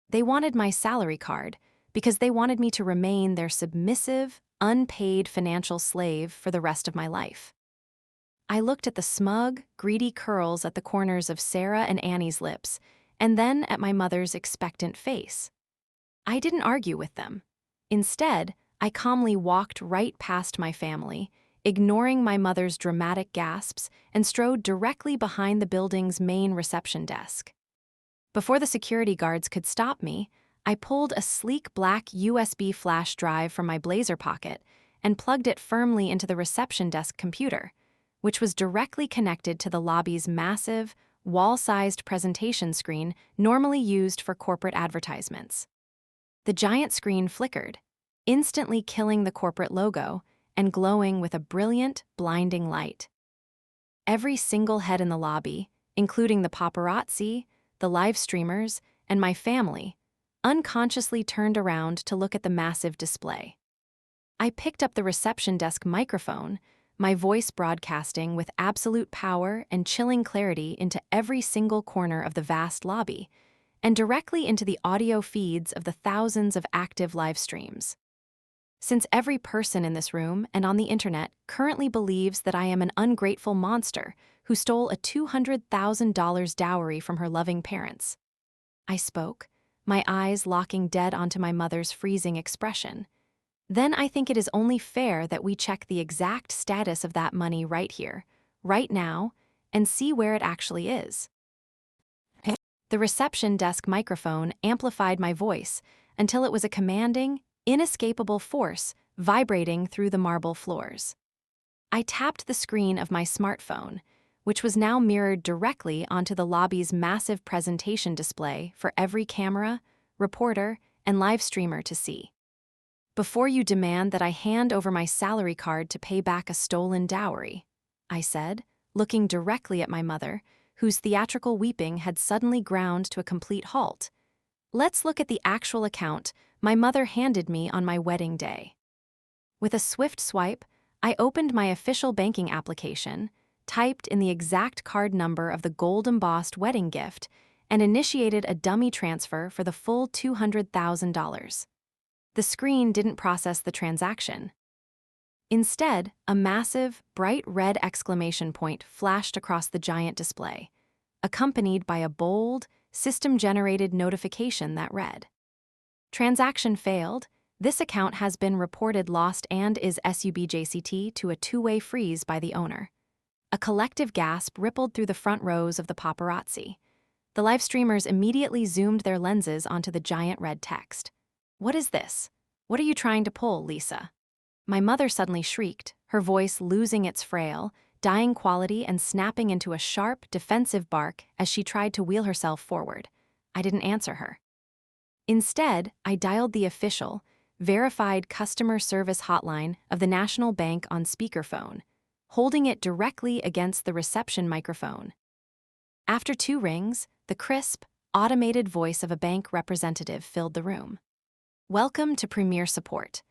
They wanted my salary card because they wanted me to remain their submissive, unpaid financial slave for the rest of my life. I looked at the smug, greedy curls at the corners of Sarah and Annie's lips, and then at my mother's expectant face. I didn't argue with them. Instead, I calmly walked right past my family, ignoring my mother's dramatic gasps, and strode directly behind the building's main reception desk. Before the security guards could stop me, I pulled a sleek black USB flash drive from my blazer pocket and plugged it firmly into the reception desk computer, which was directly connected to the lobby's massive, wall-sized presentation screen normally used for corporate advertisements. The giant screen flickered, instantly killing the corporate logo and glowing with a brilliant, blinding light. Every single head in the lobby, including the paparazzi, the live streamers, and my family, unconsciously turned around to look at the massive display. I picked up the reception desk microphone, my voice broadcasting with absolute power and chilling clarity into every single corner of the vast lobby, and directly into the audio feeds of the thousands of active live streams. Since every person in this room and on the internet currently believes that I am an ungrateful monster who stole a $200,000 dowry from her loving parents. I spoke, my eyes locking dead onto my mother's freezing expression. Then I think it is only fair that we check the exact status of that money right here, right now, and see where it actually is. The reception desk microphone amplified my voice until it was a commanding, inescapable force vibrating through the marble floors. I tapped the screen of my smartphone, which was now mirrored directly onto the lobby's massive presentation display for every camera, reporter, and live streamer to see. "Before you demand that I hand over my salary card to pay back a stolen dowry," I said, looking directly at my mother, whose theatrical weeping had suddenly ground to a complete halt, "let's look at the actual account my mother handed me on my wedding day." With a swift swipe, I opened my official banking application, typed in the exact card number of the gold-embossed wedding gift, and initiated a dummy transfer for the full $200,000. The screen didn't process the transaction. Instead, a massive, bright red exclamation point flashed across the giant display, accompanied by a bold, system-generated notification that read, "Transaction failed. This account has been reported lost and is subject to a two-way freeze by the owner." A collective gasp rippled through the front rows of the paparazzi. The live streamers immediately zoomed their lenses onto the giant red text. "What is this? What are you trying to pull, Lisa?" My mother suddenly shrieked, her voice losing its frail, dying quality and snapping into a sharp, defensive bark as she tried to wheel herself forward. I didn't answer her. Instead, I dialed the official, verified customer service hotline of the National Bank on speakerphone, holding it directly against the reception microphone. After 2 rings, the crisp, automated voice of a bank representative filled the room. "Welcome to Premier Support.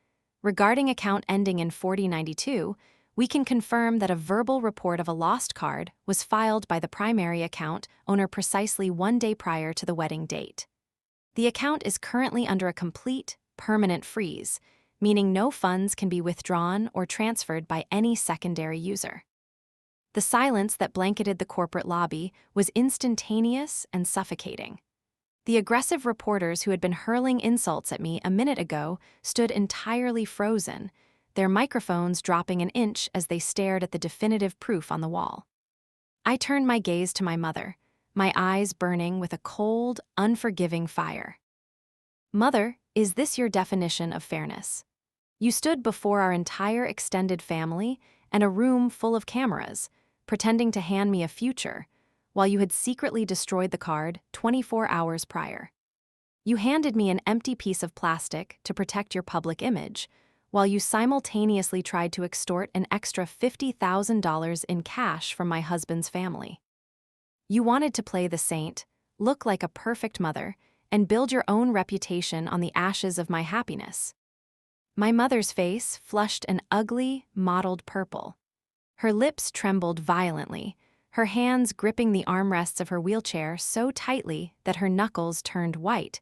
Regarding account ending in 4092, we can confirm that a verbal report of a lost card was filed by the primary account owner precisely 1 day prior to the wedding date. The account is currently under a complete, permanent freeze, meaning no funds can be withdrawn or transferred by any secondary user." The silence that blanketed the corporate lobby was instantaneous and suffocating. The aggressive reporters who had been hurling insults at me a minute ago stood entirely frozen, their microphones dropping an inch as they stared at the definitive proof on the wall. I turned my gaze to my mother, my eyes burning with a cold, unforgiving fire. "Mother, is this your definition of fairness? You stood before our entire extended family and a room full of cameras, pretending to hand me a future, while you had secretly destroyed the card 24 hours prior. You handed me an empty piece of plastic to protect your public image, while you simultaneously tried to extort an extra $50,000 in cash from my husband's family. You wanted to play the saint, look like a perfect mother, and build your own reputation on the ashes of my happiness." My mother's face flushed an ugly, mottled purple. Her lips trembled violently, her hands gripping the armrests of her wheelchair so tightly that her knuckles turned white,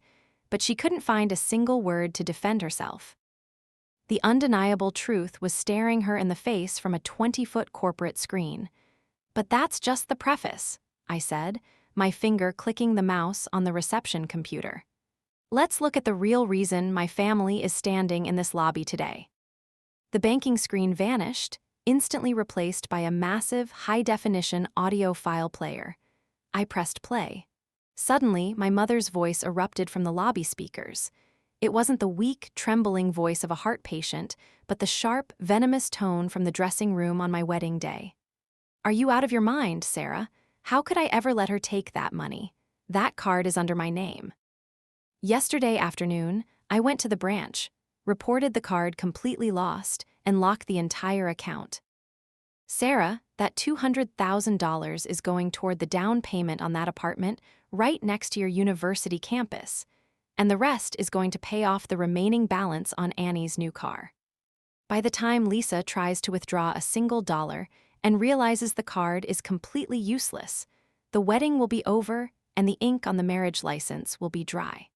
but she couldn't find a single word to defend herself. The undeniable truth was staring her in the face from a 20-foot corporate screen. "But that's just the preface," I said, my finger clicking the mouse on the reception computer. "Let's look at the real reason my family is standing in this lobby today." The banking screen vanished, instantly replaced by a massive, high-definition audio file player. I pressed play. Suddenly, my mother's voice erupted from the lobby speakers. It wasn't the weak, trembling voice of a heart patient, but the sharp, venomous tone from the dressing room on my wedding day. "Are you out of your mind, Sarah? How could I ever let her take that money? That card is under my name. Yesterday afternoon, I went to the branch, reported the card completely lost, and locked the entire account. Sarah, that $200,000 is going toward the down payment on that apartment right next to your university campus, and the rest is going to pay off the remaining balance on Annie's new car. By the time Lisa tries to withdraw a single dollar and realizes the card is completely useless, the wedding will be over and the ink on the marriage license will be dry.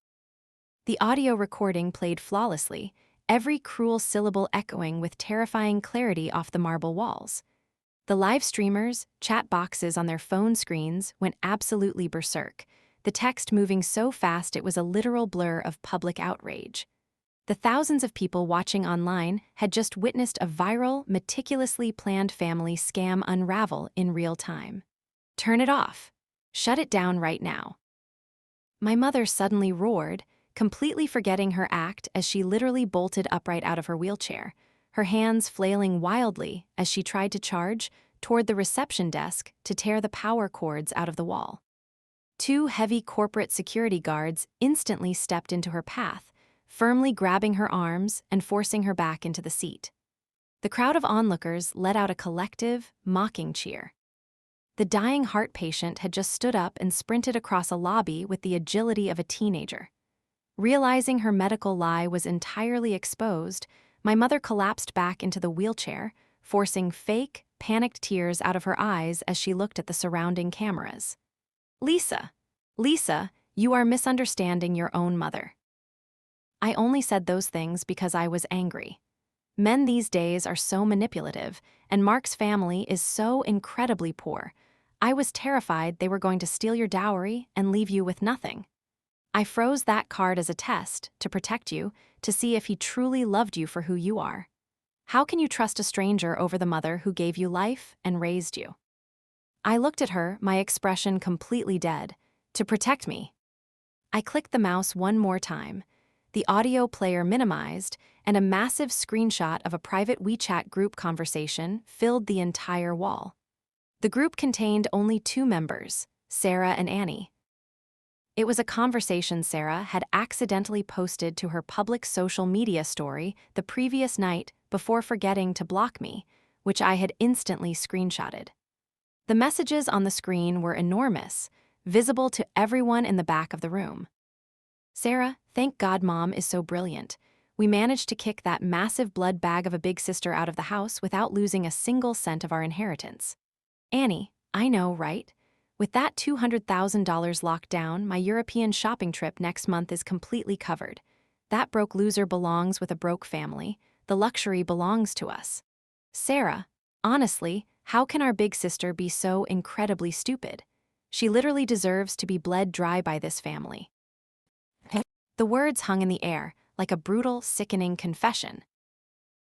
The audio recording played flawlessly, every cruel syllable echoing with terrifying clarity off the marble walls. The live streamers, chat boxes on their phone screens went absolutely berserk, the text moving so fast it was a literal blur of public outrage. The thousands of people watching online had just witnessed a viral, meticulously planned family scam unravel in real time. Turn it off. Shut it down right now. My mother suddenly roared, completely forgetting her act as she literally bolted upright out of her wheelchair, her hands flailing wildly as she tried to charge toward the reception desk to tear the power cords out of the wall. Two heavy corporate security guards instantly stepped into her path, firmly grabbing her arms and forcing her back into the seat. The crowd of onlookers let out a collective, mocking cheer. The dying heart patient had just stood up and sprinted across a lobby with the agility of a teenager. Realizing her medical lie was entirely exposed, my mother collapsed back into the wheelchair, forcing fake, panicked tears out of her eyes as she looked at the surrounding cameras. Lisa, you are misunderstanding your own mother. I only said those things because I was angry. Men these days are so manipulative, and Mark's family is so incredibly poor. I was terrified they were going to steal your dowry and leave you with nothing. I froze that card as a test, to protect you, to see if he truly loved you for who you are. How can you trust a stranger over the mother who gave you life and raised you? I looked at her, my expression completely dead. To protect me. I clicked the mouse one more time. The audio player minimized, and a massive screenshot of a private WeChat group conversation filled the entire wall. The group contained only 2 members, Sarah and Annie. It was a conversation Sarah had accidentally posted to her public social media story the previous night before forgetting to block me, which I had instantly screenshotted. The messages on the screen were enormous, visible to everyone in the back of the room. Sarah, thank God Mom is so brilliant. We managed to kick that massive blood bag of a big sister out of the house without losing a single cent of our inheritance. Annie, I know, right? With that $200,000 locked down, my European shopping trip next month is completely covered. That broke loser belongs with a broke family. The luxury belongs to us. Sarah, honestly, how can our big sister be so incredibly stupid? She literally deserves to be bled dry by this family. The words hung in the air, like a brutal, sickening confession.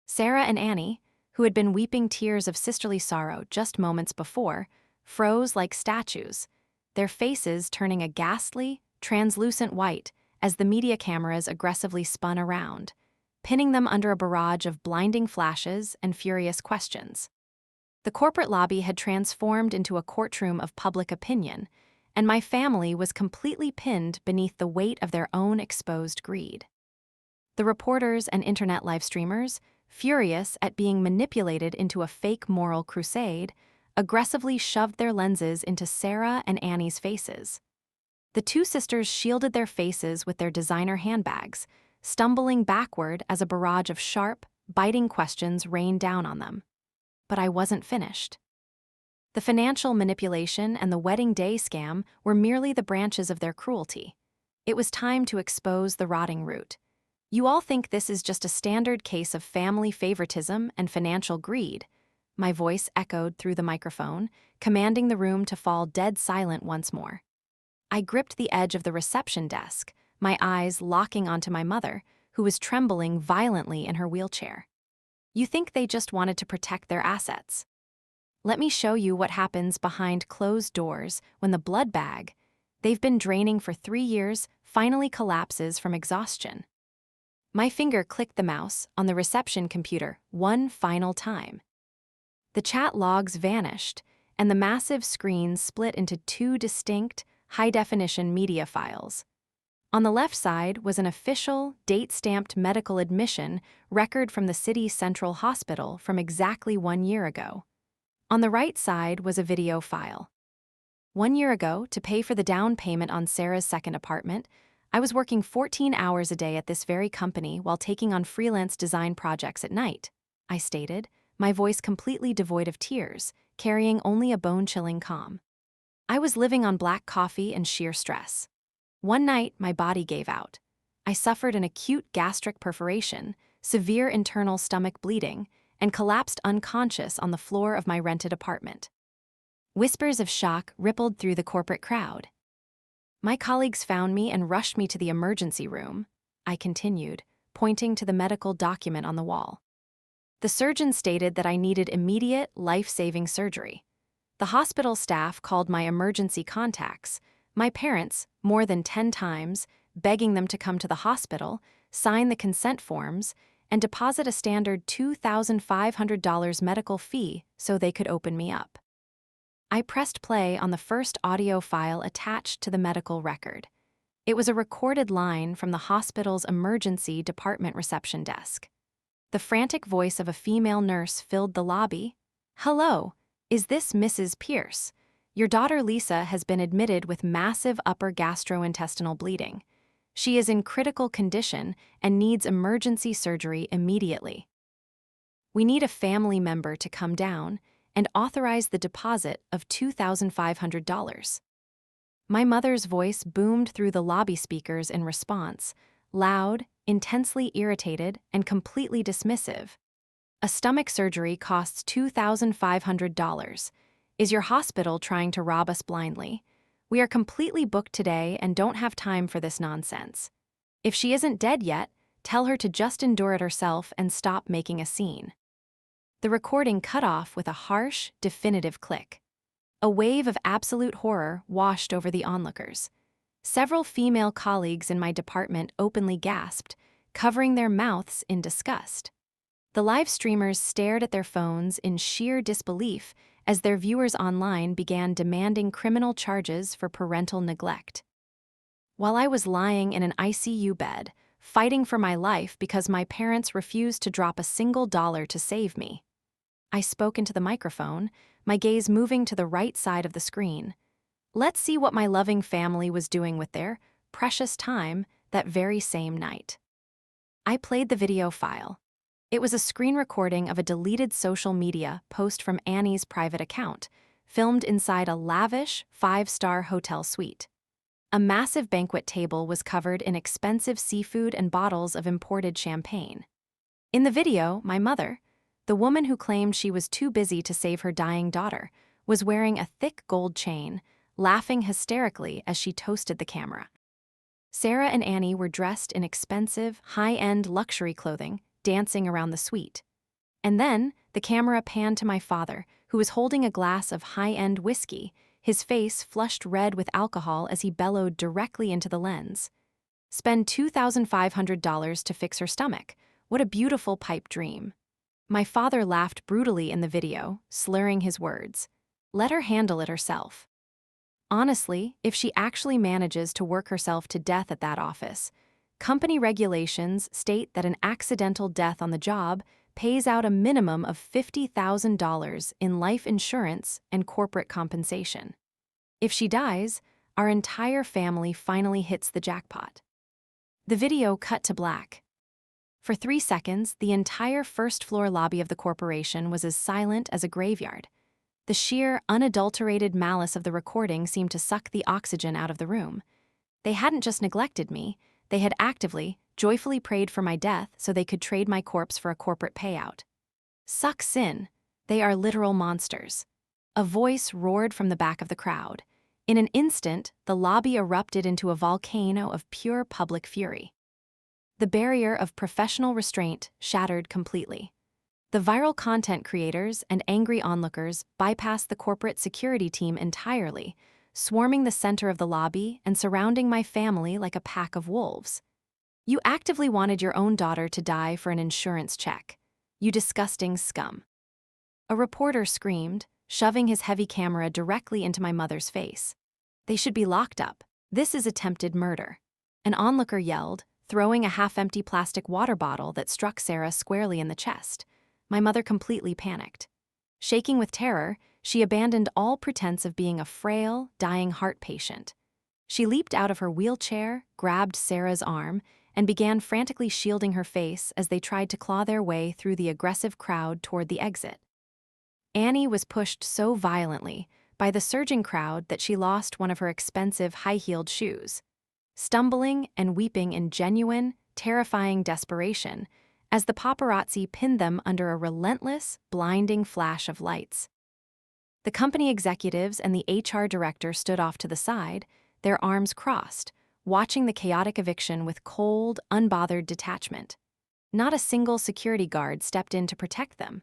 Sarah and Annie, who had been weeping tears of sisterly sorrow just moments before, froze like statues, their faces turning a ghastly, translucent white as the media cameras aggressively spun around, pinning them under a barrage of blinding flashes and furious questions. The corporate lobby had transformed into a courtroom of public opinion, and my family was completely pinned beneath the weight of their own exposed greed. The reporters and internet live streamers, furious at being manipulated into a fake moral crusade, aggressively shoved their lenses into Sarah and Annie's faces. The 2 sisters shielded their faces with their designer handbags, stumbling backward as a barrage of sharp, biting questions rained down on them. But I wasn't finished. The financial manipulation and the wedding day scam were merely the branches of their cruelty. It was time to expose the rotting root. You all think this is just a standard case of family favoritism and financial greed. My voice echoed through the microphone, commanding the room to fall dead silent once more. I gripped the edge of the reception desk, my eyes locking onto my mother, who was trembling violently in her wheelchair. You think they just wanted to protect their assets? Let me show you what happens behind closed doors when the blood bag they've been draining for 3 years finally collapses from exhaustion. My finger clicked the mouse on the reception computer one final time. The chat logs vanished, and the massive screen split into 2 distinct, high-definition media files. On the left side was an official, date-stamped medical admission record from the city's central hospital from exactly 1 year ago. On the right side was a video file. 1 year ago, to pay for the down payment on Sarah's second apartment, I was working 14 hours a day at this very company while taking on freelance design projects at night. I stated, my voice completely devoid of tears, carrying only a bone-chilling calm. I was living on black coffee and sheer stress. One night, my body gave out. I suffered an acute gastric perforation, severe internal stomach bleeding, and collapsed unconscious on the floor of my rented apartment. Whispers of shock rippled through the corporate crowd. My colleagues found me and rushed me to the emergency room, I continued, pointing to the medical document on the wall. The surgeon stated that I needed immediate, life-saving surgery. The hospital staff called my emergency contacts, my parents, more than 10 times, begging them to come to the hospital, sign the consent forms, and deposit a standard $2,500 medical fee so they could open me up. I pressed play on the first audio file attached to the medical record. It was a recorded line from the hospital's emergency department reception desk. The frantic voice of a female nurse filled the lobby. "Hello, is this Mrs. Pierce? Your daughter Lisa has been admitted with massive upper gastrointestinal bleeding. She is in critical condition and needs emergency surgery immediately. We need a family member to come down and authorize the deposit of $2,500. My mother's voice boomed through the lobby speakers in response, loud, intensely irritated, and completely dismissive. "A stomach surgery costs $2,500. Is your hospital trying to rob us blindly? We are completely booked today and don't have time for this nonsense. If she isn't dead yet, tell her to just endure it herself and stop making a scene." The recording cut off with a harsh, definitive click. A wave of absolute horror washed over the onlookers. Several female colleagues in my department openly gasped, covering their mouths in disgust. The live streamers stared at their phones in sheer disbelief as their viewers online began demanding criminal charges for parental neglect. While I was lying in an ICU bed, fighting for my life because my parents refused to drop a single dollar to save me, I spoke into the microphone, my gaze moving to the right side of the screen. Let's see what my loving family was doing with their precious time that very same night. I played the video file. It was a screen recording of a deleted social media post from Annie's private account, filmed inside a lavish, 5-star hotel suite. A massive banquet table was covered in expensive seafood and bottles of imported champagne. In the video, my mother, the woman who claimed she was too busy to save her dying daughter, was wearing a thick gold chain, laughing hysterically as she toasted the camera. Sarah and Annie were dressed in expensive, high-end luxury clothing, dancing around the suite. And then, the camera panned to my father, who was holding a glass of high-end whiskey, his face flushed red with alcohol as he bellowed directly into the lens. "Spend $2,500 to fix her stomach. What a beautiful pipe dream." My father laughed brutally in the video, slurring his words. "Let her handle it herself." Honestly, if she actually manages to work herself to death at that office, company regulations state that an accidental death on the job pays out a minimum of $50,000 in life insurance and corporate compensation. If she dies, our entire family finally hits the jackpot. The video cut to black. For 3 seconds, the entire first-floor lobby of the corporation was as silent as a graveyard. The sheer, unadulterated malice of the recording seemed to suck the oxygen out of the room. They hadn't just neglected me, they had actively, joyfully prayed for my death so they could trade my corpse for a corporate payout. Sucks in. They are literal monsters. A voice roared from the back of the crowd. In an instant, the lobby erupted into a volcano of pure public fury. The barrier of professional restraint shattered completely. The viral content creators and angry onlookers bypassed the corporate security team entirely, swarming the center of the lobby and surrounding my family like a pack of wolves. "You actively wanted your own daughter to die for an insurance check. You disgusting scum." A reporter screamed, shoving his heavy camera directly into my mother's face. "They should be locked up. This is attempted murder." An onlooker yelled, throwing a half-empty plastic water bottle that struck Sarah squarely in the chest. My mother completely panicked. Shaking with terror, she abandoned all pretense of being a frail, dying heart patient. She leaped out of her wheelchair, grabbed Sarah's arm, and began frantically shielding her face as they tried to claw their way through the aggressive crowd toward the exit. Annie was pushed so violently by the surging crowd that she lost one of her expensive high-heeled shoes, stumbling and weeping in genuine, terrifying desperation as the paparazzi pinned them under a relentless, blinding flash of lights. The company executives and the HR director stood off to the side, their arms crossed, watching the chaotic eviction with cold, unbothered detachment. Not a single security guard stepped in to protect them.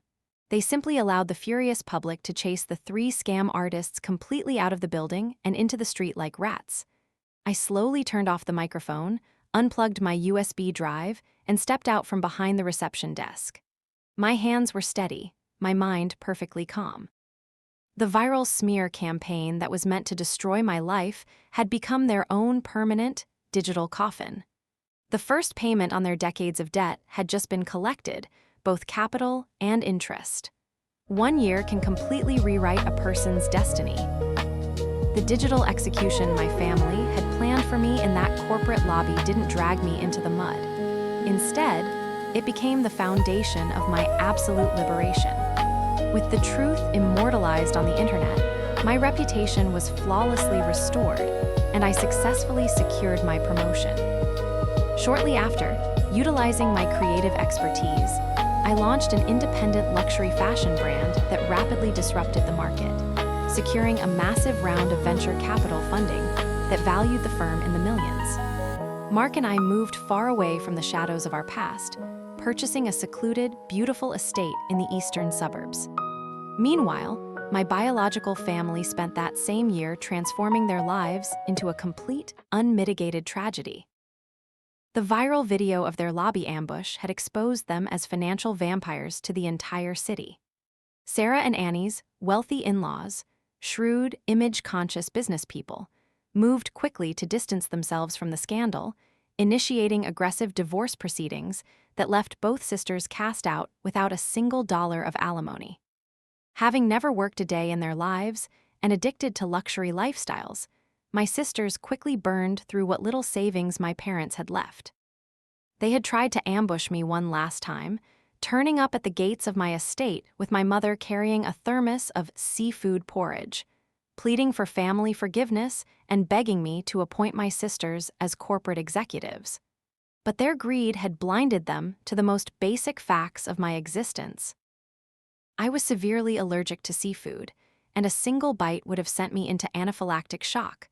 They simply allowed the furious public to chase the three scam artists completely out of the building and into the street like rats. I slowly turned off the microphone, unplugged my USB drive, and stepped out from behind the reception desk. My hands were steady, my mind perfectly calm. The viral smear campaign that was meant to destroy my life had become their own permanent, digital coffin. The first payment on their decades of debt had just been collected, both capital and interest. 1 year can completely rewrite a person's destiny. The digital execution my family had planned for me in that corporate lobby didn't drag me into the mud. Instead, it became the foundation of my absolute liberation. With the truth immortalized on the internet, my reputation was flawlessly restored, and I successfully secured my promotion. Shortly after, utilizing my creative expertise, I launched an independent luxury fashion brand that rapidly disrupted the market, securing a massive round of venture capital funding that valued the firm in the millions. Mark and I moved far away from the shadows of our past, purchasing a secluded, beautiful estate in the eastern suburbs. Meanwhile, my biological family spent that same year transforming their lives into a complete, unmitigated tragedy. The viral video of their lobby ambush had exposed them as financial vampires to the entire city. Sarah and Annie's wealthy in-laws, shrewd, image-conscious business people, moved quickly to distance themselves from the scandal, initiating aggressive divorce proceedings that left both sisters cast out without a single dollar of alimony. Having never worked a day in their lives and addicted to luxury lifestyles, my sisters quickly burned through what little savings my parents had left. They had tried to ambush me one last time, turning up at the gates of my estate with my mother carrying a thermos of seafood porridge, pleading for family forgiveness and begging me to appoint my sisters as corporate executives. But their greed had blinded them to the most basic facts of my existence. I was severely allergic to seafood, and a single bite would have sent me into anaphylactic shock,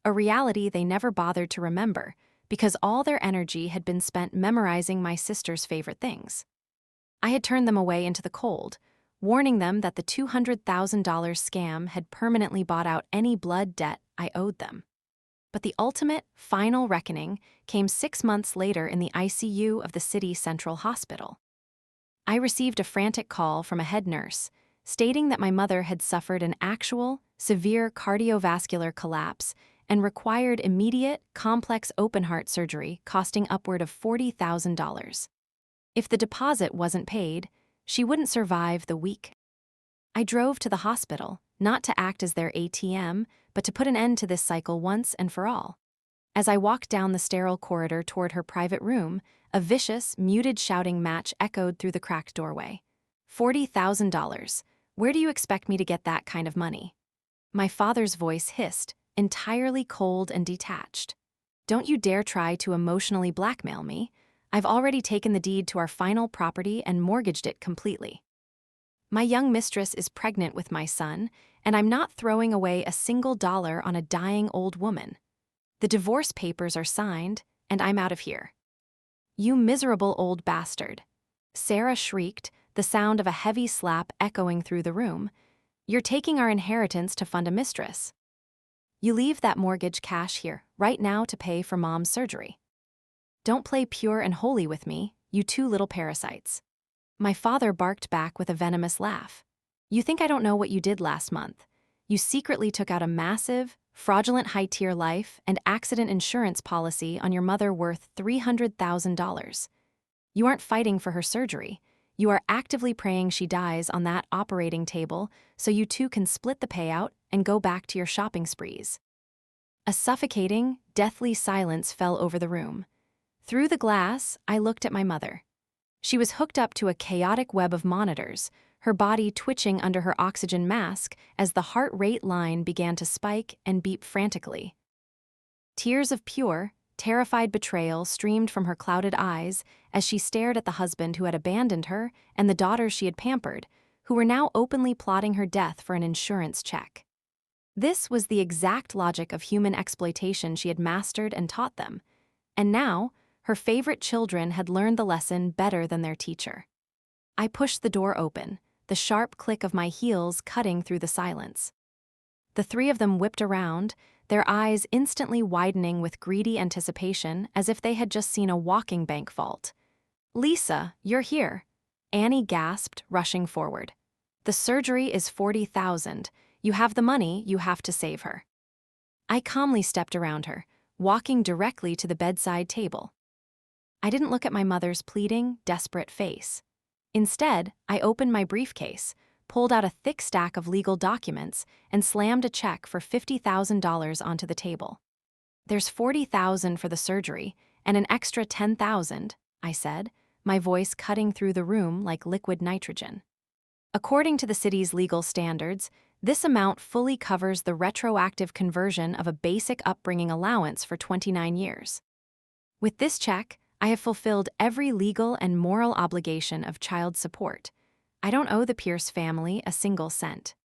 a reality they never bothered to remember because all their energy had been spent memorizing my sister's favorite things. I had turned them away into the cold, warning them that the $200,000 scam had permanently bought out any blood debt I owed them. But the ultimate, final reckoning came 6 months later in the ICU of the city central hospital. I received a frantic call from a head nurse, stating that my mother had suffered an actual, severe cardiovascular collapse and required immediate, complex open-heart surgery costing upward of $40,000. If the deposit wasn't paid, she wouldn't survive the week. I drove to the hospital, not to act as their ATM, but to put an end to this cycle once and for all. As I walked down the sterile corridor toward her private room, a vicious, muted shouting match echoed through the cracked doorway. $40,000. Where do you expect me to get that kind of money? My father's voice hissed, entirely cold and detached. Don't you dare try to emotionally blackmail me. I've already taken the deed to our final property and mortgaged it completely. My young mistress is pregnant with my son, and I'm not throwing away a single dollar on a dying old woman. The divorce papers are signed, and I'm out of here. You miserable old bastard. Sarah shrieked, the sound of a heavy slap echoing through the room. You're taking our inheritance to fund a mistress. You leave that mortgage cash here, right now, to pay for Mom's surgery. Don't play pure and holy with me, you two little parasites. My father barked back with a venomous laugh. You think I don't know what you did last month? You secretly took out a massive, fraudulent high-tier life and accident insurance policy on your mother worth $300,000. You aren't fighting for her surgery. You are actively praying she dies on that operating table so you two can split the payout and go back to your shopping sprees. A suffocating, deathly silence fell over the room. Through the glass, I looked at my mother. She was hooked up to a chaotic web of monitors, her body twitching under her oxygen mask as the heart rate line began to spike and beep frantically. Tears of pure, terrified betrayal streamed from her clouded eyes as she stared at the husband who had abandoned her and the daughters she had pampered, who were now openly plotting her death for an insurance check. This was the exact logic of human exploitation she had mastered and taught them, and now her favorite children had learned the lesson better than their teacher. I pushed the door open, the sharp click of my heels cutting through the silence. The three of them whipped around, their eyes instantly widening with greedy anticipation as if they had just seen a walking bank vault. "Lisa, you're here," Annie gasped, rushing forward. "The surgery is $40,000. You have the money, you have to save her." I calmly stepped around her, walking directly to the bedside table. I didn't look at my mother's pleading, desperate face. Instead, I opened my briefcase, pulled out a thick stack of legal documents, and slammed a check for $50,000 onto the table. "There's $40,000 for the surgery, and an extra $10,000, I said, my voice cutting through the room like liquid nitrogen. "According to the city's legal standards, this amount fully covers the retroactive conversion of a basic upbringing allowance for 29 years. With this check, I have fulfilled every legal and moral obligation of child support. I don't owe the Pierce family a single cent."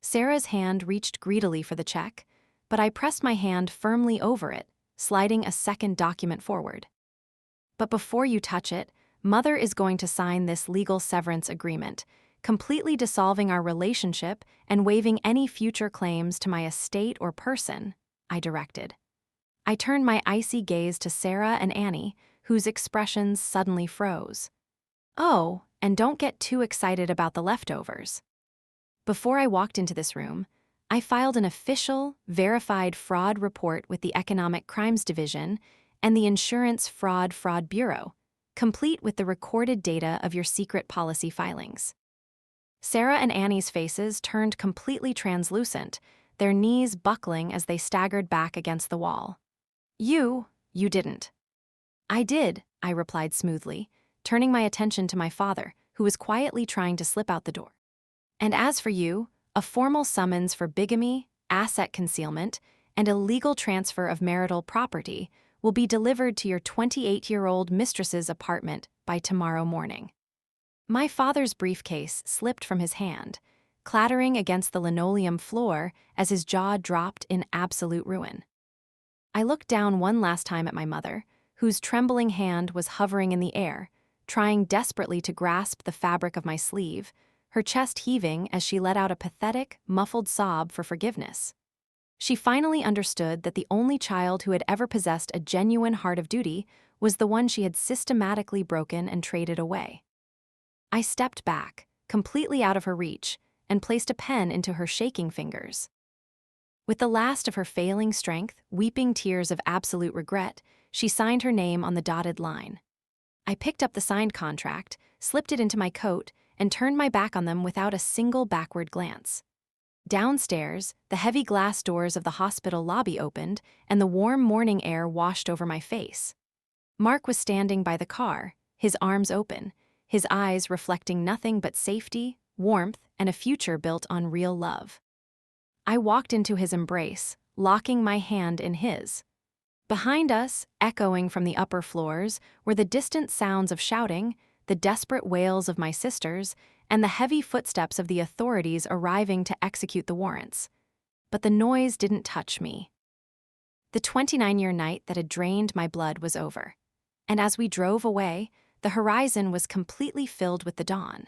Sarah's hand reached greedily for the check, but I pressed my hand firmly over it, sliding a second document forward. "But before you touch it, Mother is going to sign this legal severance agreement, completely dissolving our relationship and waiving any future claims to my estate or person," I directed. I turned my icy gaze to Sarah and Annie, whose expressions suddenly froze. "Oh, and don't get too excited about the leftovers." Before I walked into this room, I filed an official, verified fraud report with the Economic Crimes Division and the Insurance Fraud Bureau, complete with the recorded data of your secret policy filings. Sarah and Annie's faces turned completely translucent, their knees buckling as they staggered back against the wall. You didn't." "I did," I replied smoothly, turning my attention to my father, who was quietly trying to slip out the door. "And as for you, a formal summons for bigamy, asset concealment, and illegal transfer of marital property will be delivered to your 28-year-old mistress's apartment by tomorrow morning." My father's briefcase slipped from his hand, clattering against the linoleum floor as his jaw dropped in absolute ruin. I looked down one last time at my mother, whose trembling hand was hovering in the air, trying desperately to grasp the fabric of my sleeve, her chest heaving as she let out a pathetic, muffled sob for forgiveness. She finally understood that the only child who had ever possessed a genuine heart of duty was the one she had systematically broken and traded away. I stepped back, completely out of her reach, and placed a pen into her shaking fingers. With the last of her failing strength, weeping tears of absolute regret, she signed her name on the dotted line. I picked up the signed contract, slipped it into my coat, and turned my back on them without a single backward glance. Downstairs, the heavy glass doors of the hospital lobby opened, and the warm morning air washed over my face. Mark was standing by the car, his arms open, his eyes reflecting nothing but safety, warmth, and a future built on real love. I walked into his embrace, locking my hand in his. Behind us, echoing from the upper floors, were the distant sounds of shouting, the desperate wails of my sisters, and the heavy footsteps of the authorities arriving to execute the warrants. But the noise didn't touch me. The 29-year night that had drained my blood was over, and as we drove away, the horizon was completely filled with the dawn.